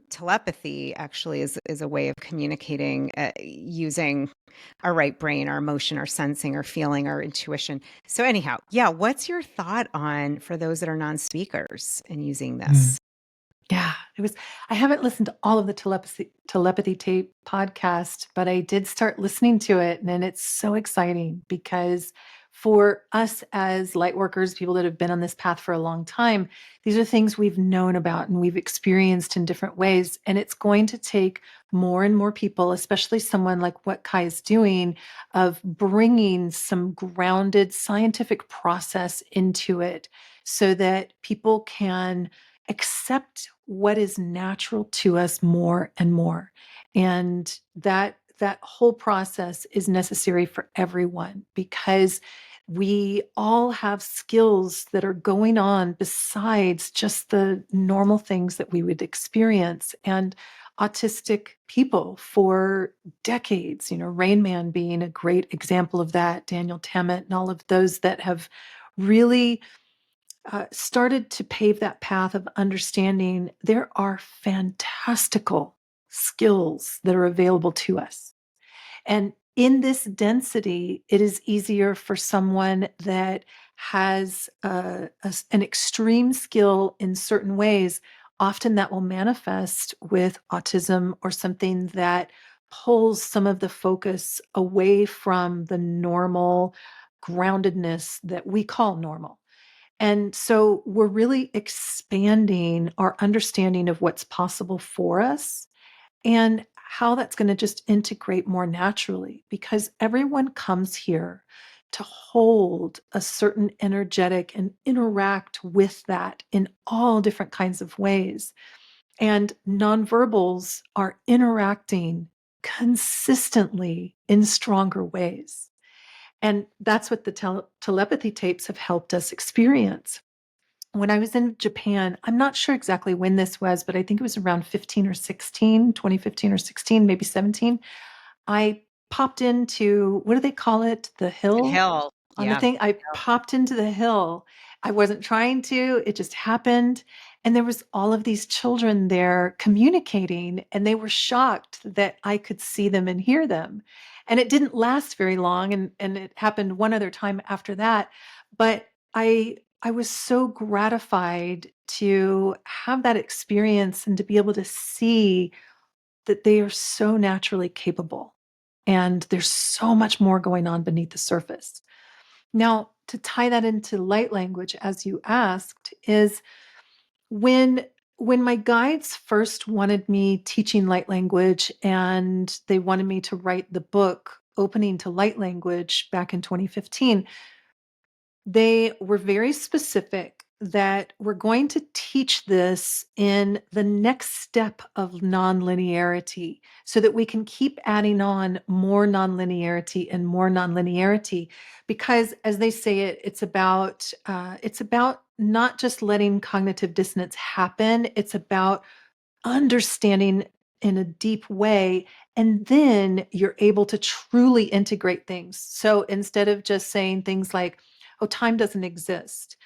Telepathy actually is a way of communicating using our right brain, our emotion, our sensing, our feeling, our intuition. So anyhow, yeah, what's your thought on for those that are non-speakers and using this? Yeah, I haven't listened to all of the telepathy tape podcast, but I did start listening to it. And it's so exciting because for us as light workers, people that have been on this path for a long time, these are things we've known about and we've experienced in different ways. And it's going to take more and more people, especially someone like what Kai is doing, of bringing some grounded scientific process into it so that people can accept what is natural to us more and more. And that whole process is necessary for everyone because we all have skills that are going on besides just the normal things that we would experience. And autistic people for decades, Rain Man being a great example of that, Daniel Tammet, and all of those that have really started to pave that path of understanding there are fantastical skills that are available to us. And in this density, it is easier for someone that has an extreme skill in certain ways. Often that will manifest with autism or something that pulls some of the focus away from the normal groundedness that we call normal. And so we're really expanding our understanding of what's possible for us and how that's going to just integrate more naturally because everyone comes here to hold a certain energetic and interact with that in all different kinds of ways. And nonverbals are interacting consistently in stronger ways. And that's what the telepathy tapes have helped us experience. When I was in Japan, I'm not sure exactly when this was, but I think it was around 15 or 16, 2015 or 16, maybe 17. I popped into, what do they call it? The The hill hill. on the Yeah. thing. I popped into the hill. I wasn't trying to, it just happened. And there was all of these children there communicating, and they were shocked that I could see them and hear them. And it didn't last very long, and it happened one other time after that. But I was so gratified to have that experience and to be able to see that they are so naturally capable. And there's so much more going on beneath the surface. Now, to tie that into light language, as you asked, is when when my guides first wanted me teaching light language and they wanted me to write the book Opening to Light Language back in 2015, they were very specific that we're going to teach this in the next step of nonlinearity so that we can keep adding on more nonlinearity and more nonlinearity. Because as they say it, it's about not just letting cognitive dissonance happen, it's about understanding in a deep way. And then you're able to truly integrate things. So instead of just saying things like, oh, time doesn't exist,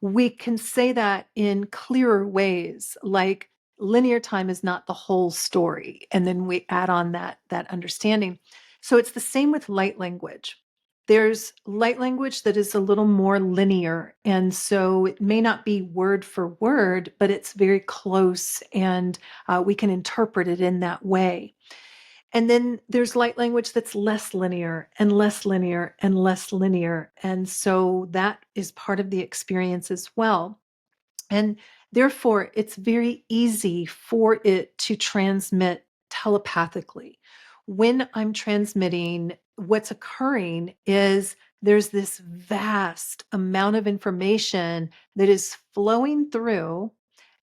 we can say that in clearer ways, like linear time is not the whole story. And then we add on that understanding. So it's the same with light language. There's light language that is a little more linear. And so it may not be word for word, but it's very close and we can interpret it in that way. And then there's light language that's less linear and less linear and less linear. And so that is part of the experience as well. And therefore, it's very easy for it to transmit telepathically. When I'm transmitting, what's occurring is there's this vast amount of information that is flowing through,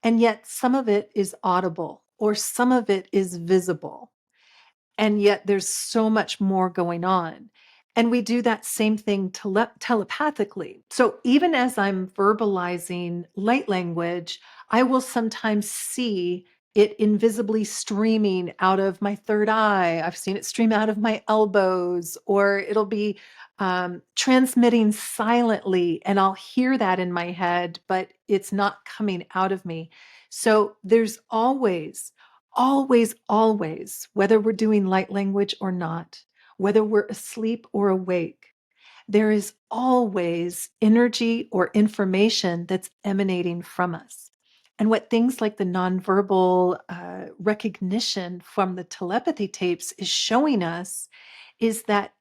and yet some of it is audible or some of it is visible. And yet there's so much more going on. And we do that same thing telepathically. So even as I'm verbalizing light language, I will sometimes see it invisibly streaming out of my third eye. I've seen it stream out of my elbows, or it'll be transmitting silently, and I'll hear that in my head, but it's not coming out of me. So there's always, whether we're doing light language or not, whether we're asleep or awake, there is always energy or information that's emanating from us. And what things like the nonverbal recognition from the telepathy tapes is showing us is that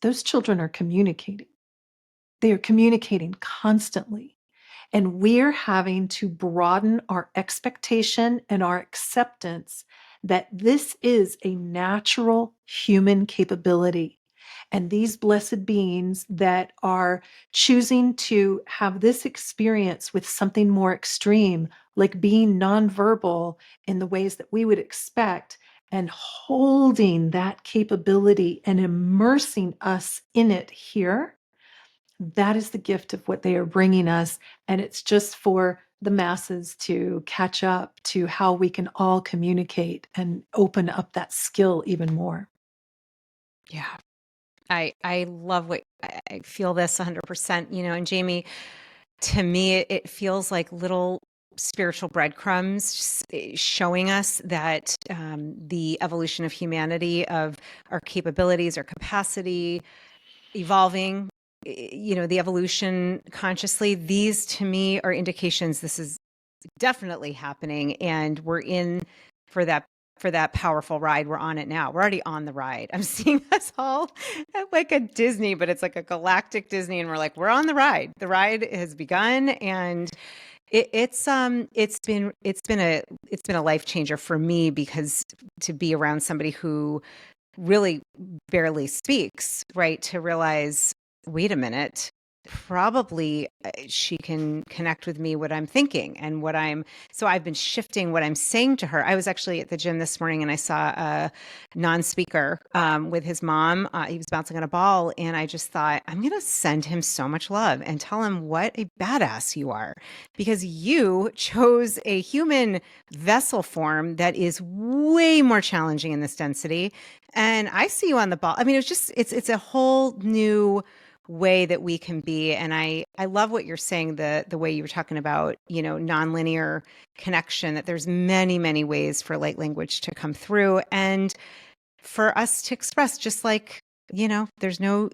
those children are communicating. They are communicating constantly. And we're having to broaden our expectation and our acceptance that this is a natural human capability. And these blessed beings that are choosing to have this experience with something more extreme, like being nonverbal in the ways that we would expect, and holding that capability and immersing us in it here, that is the gift of what they are bringing us. And it's just for the masses to catch up to how we can all communicate and open up that skill even more. Yeah. I love what I feel this 100%, and Jamie, to me, it feels like little spiritual breadcrumbs showing us that the evolution of humanity, of our capabilities, our capacity, evolving, the evolution consciously, these to me are indications this is definitely happening, and we're in for that powerful ride. We're on it now. We're already on the ride. I'm seeing us all at like a Disney, but it's like a galactic Disney, and we're like, we're on the ride. The ride has begun, and it's been a life changer for me, because to be around somebody who really barely speaks, right, to realize, wait a minute, probably she can connect with me what I'm thinking and so I've been shifting what I'm saying to her. I was actually at the gym this morning and I saw a non-speaker with his mom. He was bouncing on a ball, and I just thought, I'm going to send him so much love and tell him what a badass you are, because you chose a human vessel form that is way more challenging in this density. And I see you on the ball. I mean, it's a whole new way that we can be. And I love what you're saying, the way you were talking about, nonlinear connection, that there's many, many ways for light language to come through and for us to express, just like, there's no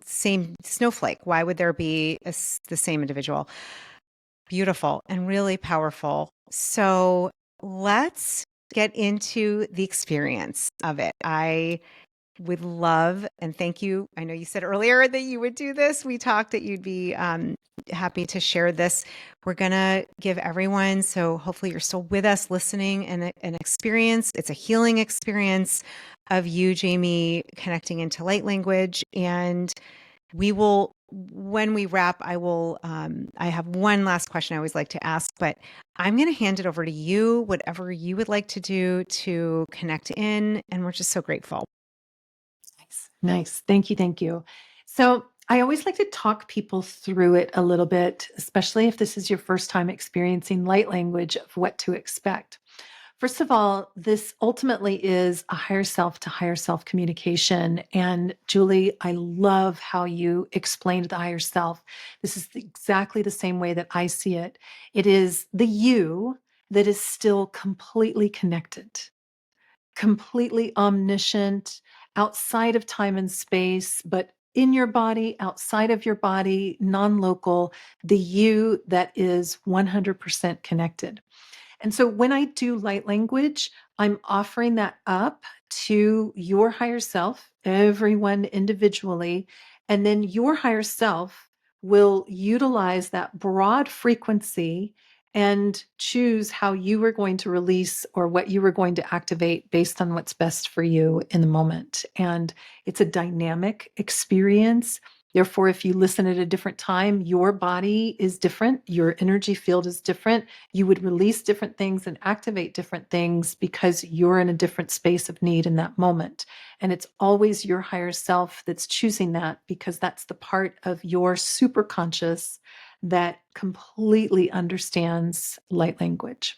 same snowflake. Why would there be the same individual? Beautiful and really powerful. So let's get into the experience of it. would love, and thank you. I know you said earlier that you would do this. We talked that you'd be happy to share this. We're going to give everyone, so hopefully you're still with us listening, and an experience. It's a healing experience of you, Jamye, connecting into light language. And we will, when we wrap, I have one last question I always like to ask, but I'm going to hand it over to you, whatever you would like to do to connect in. And we're just so grateful. Nice. Thank you. Thank you. So I always like to talk people through it a little bit, especially if this is your first time experiencing light language, of what to expect. First of all, this ultimately is a higher self to higher self communication. And Julie, I love how you explained the higher self. This is exactly the same way that I see it. It is the you that is still completely connected, completely omniscient, outside of time and space, but in your body, outside of your body, non local, the you that is 100% connected. And so when I do light language, I'm offering that up to your higher self, everyone individually. And then your higher self will utilize that broad frequency and choose how you are going to release or what you are going to activate based on what's best for you in the moment. And it's a dynamic experience. Therefore, if you listen at a different time, your body is different, your energy field is different. You would release different things and activate different things because you're in a different space of need in that moment. And it's always your higher self that's choosing that, because that's the part of your superconscious that completely understands light language.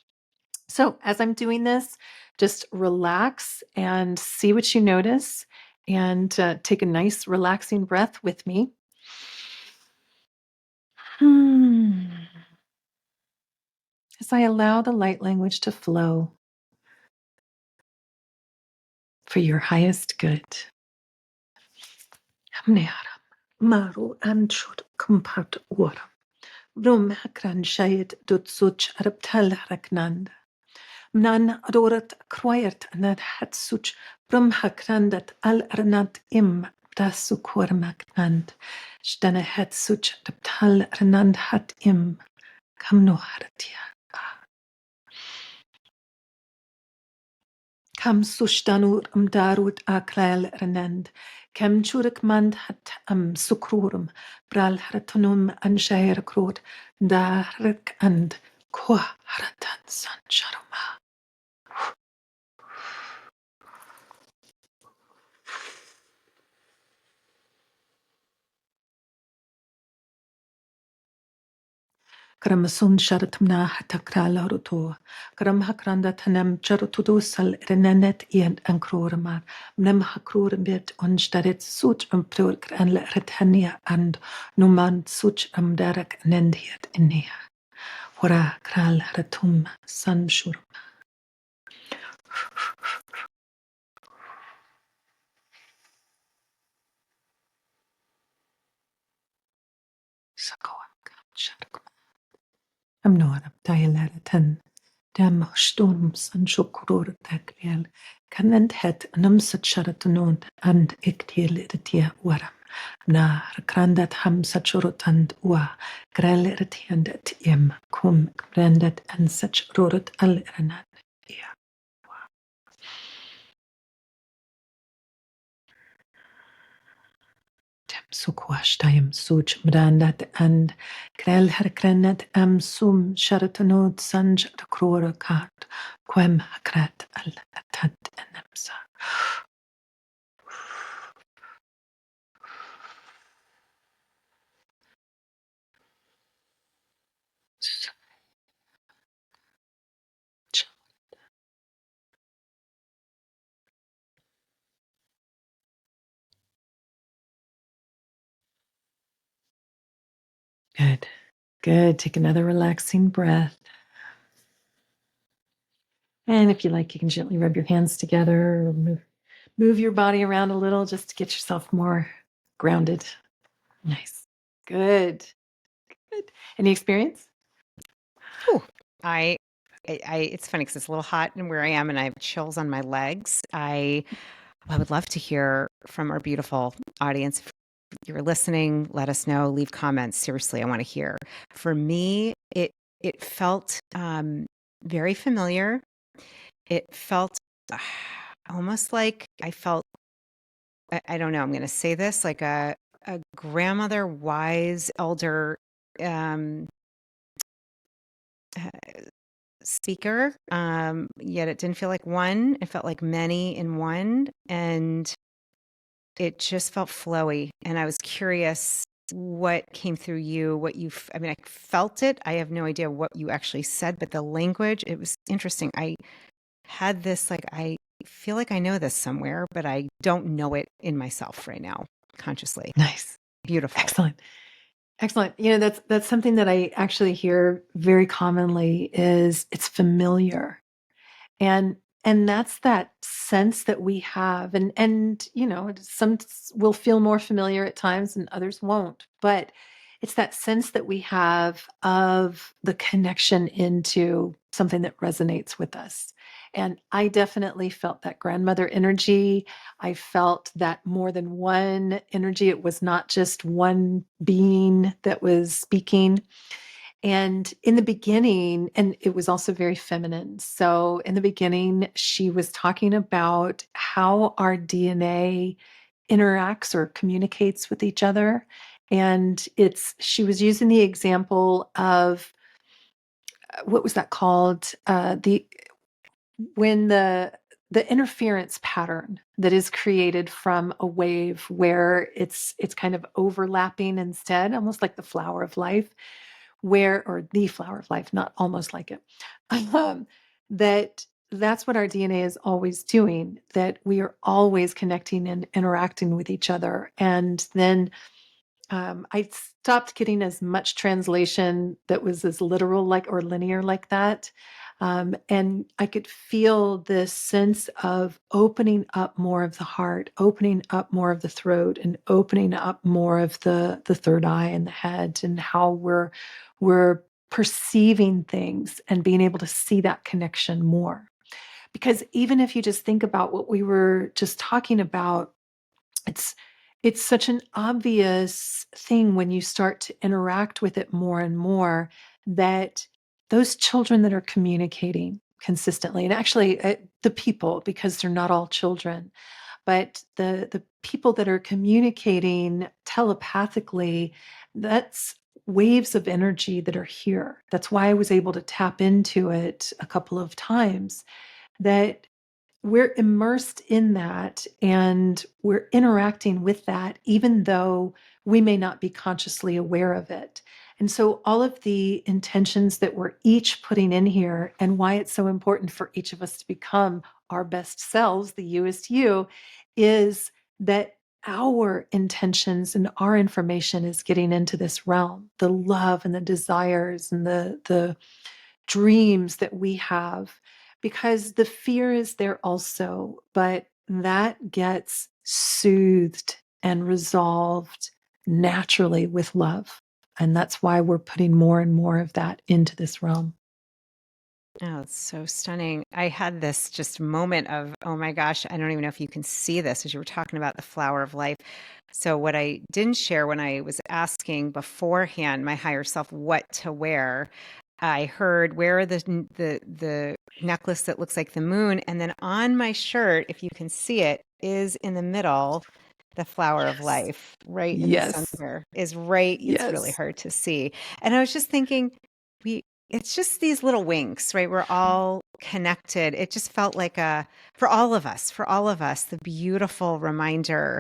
So as I'm doing this, just relax and see what you notice, and take a nice relaxing breath with me. As I allow the light language to flow for your highest good. Maru anchut kumpat oram. Rum hakran shayet dut such arabtal haraknand. Mnan adorat acquired anad hat such brum hakrandat al arnat im dasukor maknand. Stana hat such arabtal arnand hat im. Kamno haratia. Kam sushtanur darut aklel renend. Kem churik mand hat sukrurum. Bral haratunum anshair krot. Da harak and kwa haratan san sharuma. Karamasum sharatamna hatakral haruto. Karam hakranda tanem charutudusal renenet ient ankrormar. Mnem hakrormbet onstaret such prur kranle retania and numan such darak nendiet inia. Hora kral haratum sanshur. I'm not a dialatan. Dem storm sanchokuror takriel. Kanent het numsat sharatunod and iktil retia waram. Na rakrandat ham sachurutand ua. Grel retiandet im kum brandet and such rorut al renat. Sukwashtayam such mrandat and krel herkrenet sum sharatanod sanj rakrora kat quem hakrat al atat enemsa. Good. Good. Take another relaxing breath. And if you like, you can gently rub your hands together or move your body around a little just to get yourself more grounded. Nice. Good. Good. Any experience? Whew. It's funny because it's a little hot and where I am, and I have chills on my legs. I would love to hear from our beautiful audience. If you're listening, let us know, leave comments. Seriously, I want to hear. For me, it felt very familiar. It felt almost like I felt, I don't know, I'm going to say this like a grandmother, wise elder um, uh, speaker. Yet it didn't feel like one. It felt like many in one. And it just felt flowy. And I was curious what came through you, I mean, I felt it. I have no idea what you actually said, but the language, it was interesting. I had this, like, I feel like I know this somewhere, but I don't know it in myself right now, consciously. Nice. Beautiful. Excellent. Excellent. That's something that I actually hear very commonly is it's familiar. And and that's that sense that we have. And some will feel more familiar at times and others won't. But it's that sense that we have of the connection into something that resonates with us. And I definitely felt that grandmother energy. I felt that more than one energy. It was not just one being that was speaking. And in the beginning, and it was also very feminine. So in the beginning, she was talking about how our DNA interacts or communicates with each other. And she was using the example of what was that called? When the interference pattern that is created from a wave where it's kind of overlapping instead, almost like the flower of life or the flower of life, not almost like it. Um, that's what our DNA is always doing, that we are always connecting and interacting with each other. And then I stopped getting as much translation that was as literal like or linear like that. And I could feel this sense of opening up more of the heart, opening up more of the throat, and opening up more of the third eye and the head, and how we're perceiving things and being able to see that connection more. Because even if you just think about what we were just talking about, it's it's such an obvious thing when you start to interact with it more and more, that those children that are communicating consistently, and actually the people, because they're not all children, but the people that are communicating telepathically, that's waves of energy that are here. That's why I was able to tap into it a couple of times, that we're immersed in that and we're interacting with that, even though we may not be consciously aware of it. And so, all of the intentions that we're each putting in here, and why it's so important for each of us to become our best selves, the youest you, is that our intentions and our information is getting into this realm, the love and the desires and the dreams that we have, because the fear is there also, but that gets soothed and resolved naturally with love. And that's why we're putting more and more of that into this realm. Oh, it's so stunning. I had this just moment of, oh my gosh, I don't even know if you can see this as you were talking about the flower of life. So, what I didn't share when I was asking beforehand my higher self what to wear, I heard wear the necklace that looks like the moon, and then on my shirt, if you can see it, is in the middle the flower of Yes. life, right in the Yes. center, is right. It's really Yes. hard to see, and I was just thinking, we it's just these little winks, right? We're all connected. It just felt like for all of us, the beautiful reminder.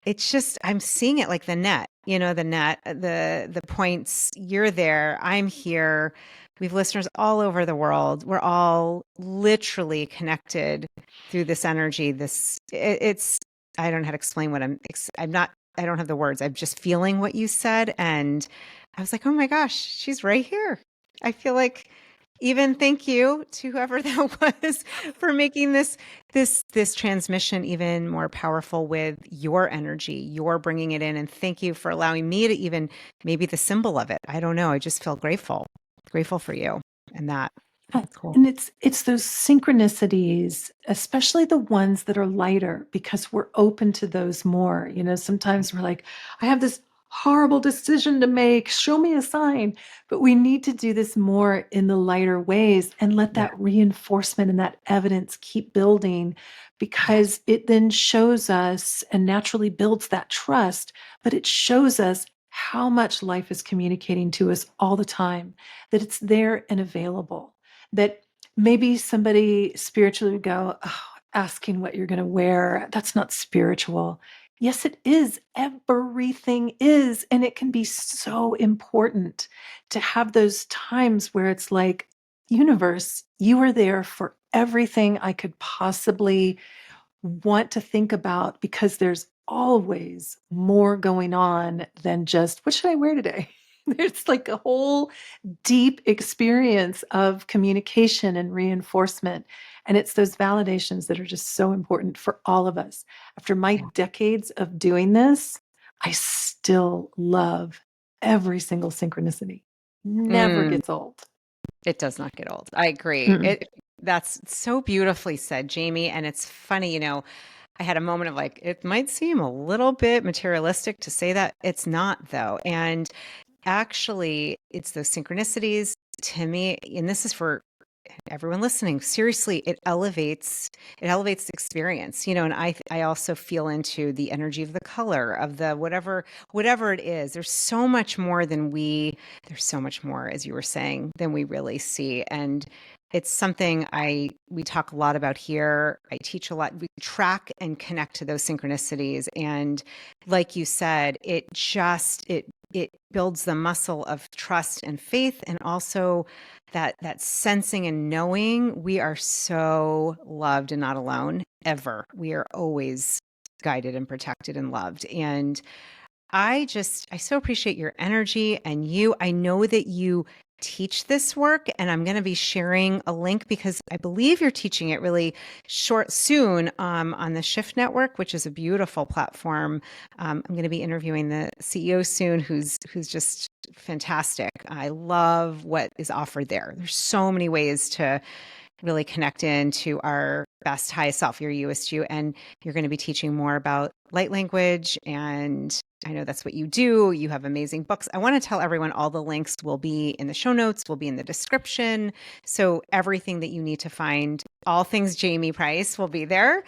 It's just, I'm seeing it like the net, the net, the points. You're there, I'm here. We have listeners all over the world. We're all literally connected through this energy. It's, I don't know how to explain what I'm not, I don't have the words. I'm just feeling what you said. And I was like, oh my gosh, she's right here. I feel like, even thank you to whoever that was for making this transmission even more powerful with your energy. You're bringing it in, and thank you for allowing me to even maybe the symbol of it. I don't know. I just feel grateful for you and that. That's cool. And it's those synchronicities, especially the ones that are lighter, because we're open to those more. Sometimes we're like, I have this horrible decision to make. Show me a sign. But we need to do this more in the lighter ways and let Yeah. that reinforcement and that evidence keep building, Yes. because it then shows us and naturally builds that trust, but it shows us how much life is communicating to us all the time, that it's there and available, that maybe somebody spiritually would go, oh, asking what you're going to wear, that's not spiritual. Yes, it is. Everything is. And it can be so important to have those times where it's like, universe, you are there for everything I could possibly want to think about, because there's always more going on than just, what should I wear today? There's like a whole deep experience of communication and reinforcement. And it's those validations that are just so important for all of us. After my Yeah. decades of doing this, I still love every single synchronicity. Never Mm, gets old. it does not get old. I agree. Mm-mm. That's so beautifully said, Jamie. And it's funny, I had a moment of like, it might seem a little bit materialistic to say that. It's not, though. And actually, it's those synchronicities to me, and this is for everyone listening. Seriously, it elevates the experience, and I also feel into the energy of the color of the whatever it is. There's so much more, as you were saying, than we really see. And it's something we talk a lot about here. I teach a lot. We track and connect to those synchronicities. And like you said, it builds the muscle of trust and faith, and also that sensing and knowing we are so loved and not alone ever. We are always guided and protected and loved. And I so appreciate your energy and I know that you teach this work, and I'm going to be sharing a link because I believe you're teaching it really soon on the Shift Network, which is a beautiful platform. I'm going to be interviewing the CEO soon, who's just fantastic. I love what is offered there. There's so many ways to really connect into our best, highest self, your USU. And you're going to be teaching more about light language. And I know that's what you do. You have amazing books. I want to tell everyone all the links will be in the show notes, will be in the description. So everything that you need to find, all things Jamye Price, will be there.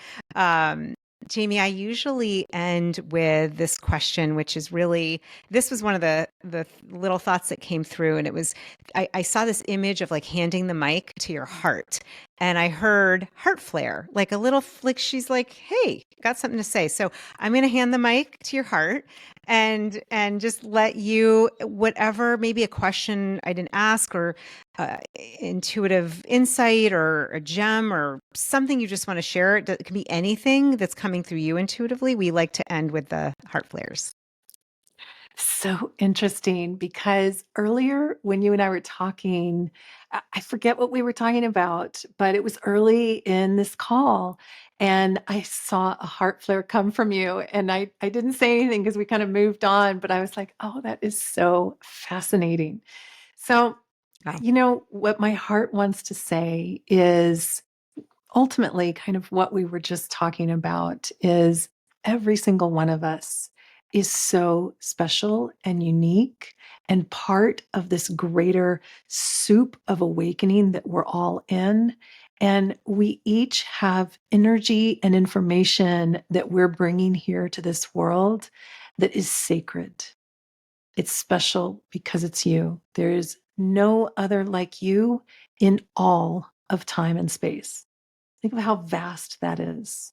Jamie, I usually end with this question, which is really, this was one of the little thoughts that came through. And it was, I saw this image of like handing the mic to your heart. And I heard heart flare, like a little flick. She's like, hey, got something to say. So I'm going to hand the mic to your heart and just let you, whatever, maybe a question I didn't ask, or intuitive insight, or a gem, or something you just want to share. It can be anything that's coming through you intuitively. We like to end with the heart flares. So interesting, because earlier when you and I were talking, I forget what we were talking about, but it was early in this call and I saw a heart flare come from you. And I didn't say anything because we kind of moved on, but I was like, oh, that is so fascinating. So, Wow. what my heart wants to say is, ultimately, kind of what we were just talking about is, every single one of us is so special and unique and part of this greater soup of awakening that we're all in. And we each have energy and information that we're bringing here to this world that is sacred. It's special because it's you. There is no other like you in all of time and space. Think of how vast that is.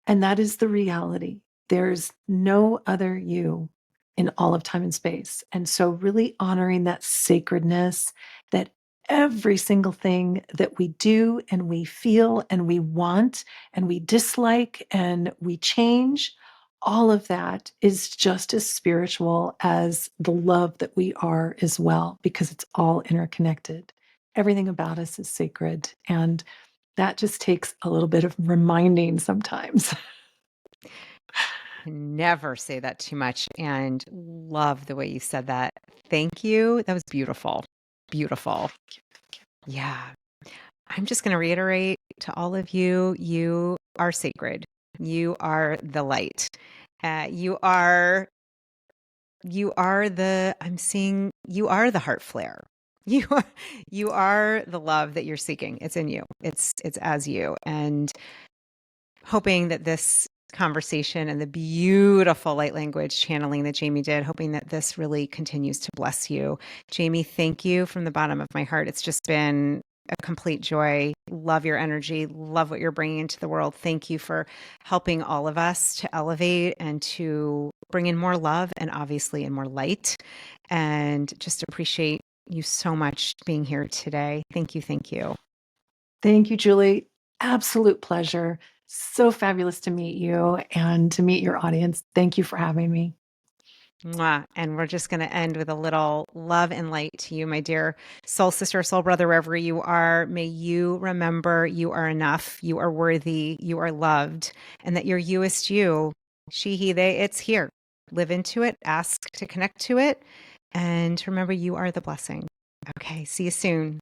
And that is the reality. There's no other you in all of time and space. And so, really honoring that sacredness, that every single thing that we do and we feel and we want and we dislike and we change, all of that is just as spiritual as the love that we are as well, because it's all interconnected. Everything about us is sacred. And that just takes a little bit of reminding sometimes. Never say that too much, and love the way you said that. Thank you. That was beautiful. Beautiful. Yeah. I'm just going to reiterate to all of you, you are sacred. You are the light. I'm seeing, you are the heart flare. You are, you are the love that you're seeking. It's in you. It's as you. And hoping that this conversation and the beautiful light language channeling that Jamye did, hoping that this really continues to bless you. Jamye, thank you from the bottom of my heart. It's just been a complete joy. Love your energy. Love what you're bringing into the world. Thank you for helping all of us to elevate and to bring in more love and obviously in more light. And just appreciate you so much being here today. Thank you. Thank you. Thank you, Julie. Absolute pleasure. So fabulous to meet you and to meet your audience. Thank you for having me. Mwah. And we're just going to end with a little love and light to you, my dear soul sister, soul brother, wherever you are. May you remember you are enough, you are worthy, you are loved, and that your you is you. She, he, they, it's here. Live into it, ask to connect to it, and remember you are the blessing. Okay, see you soon.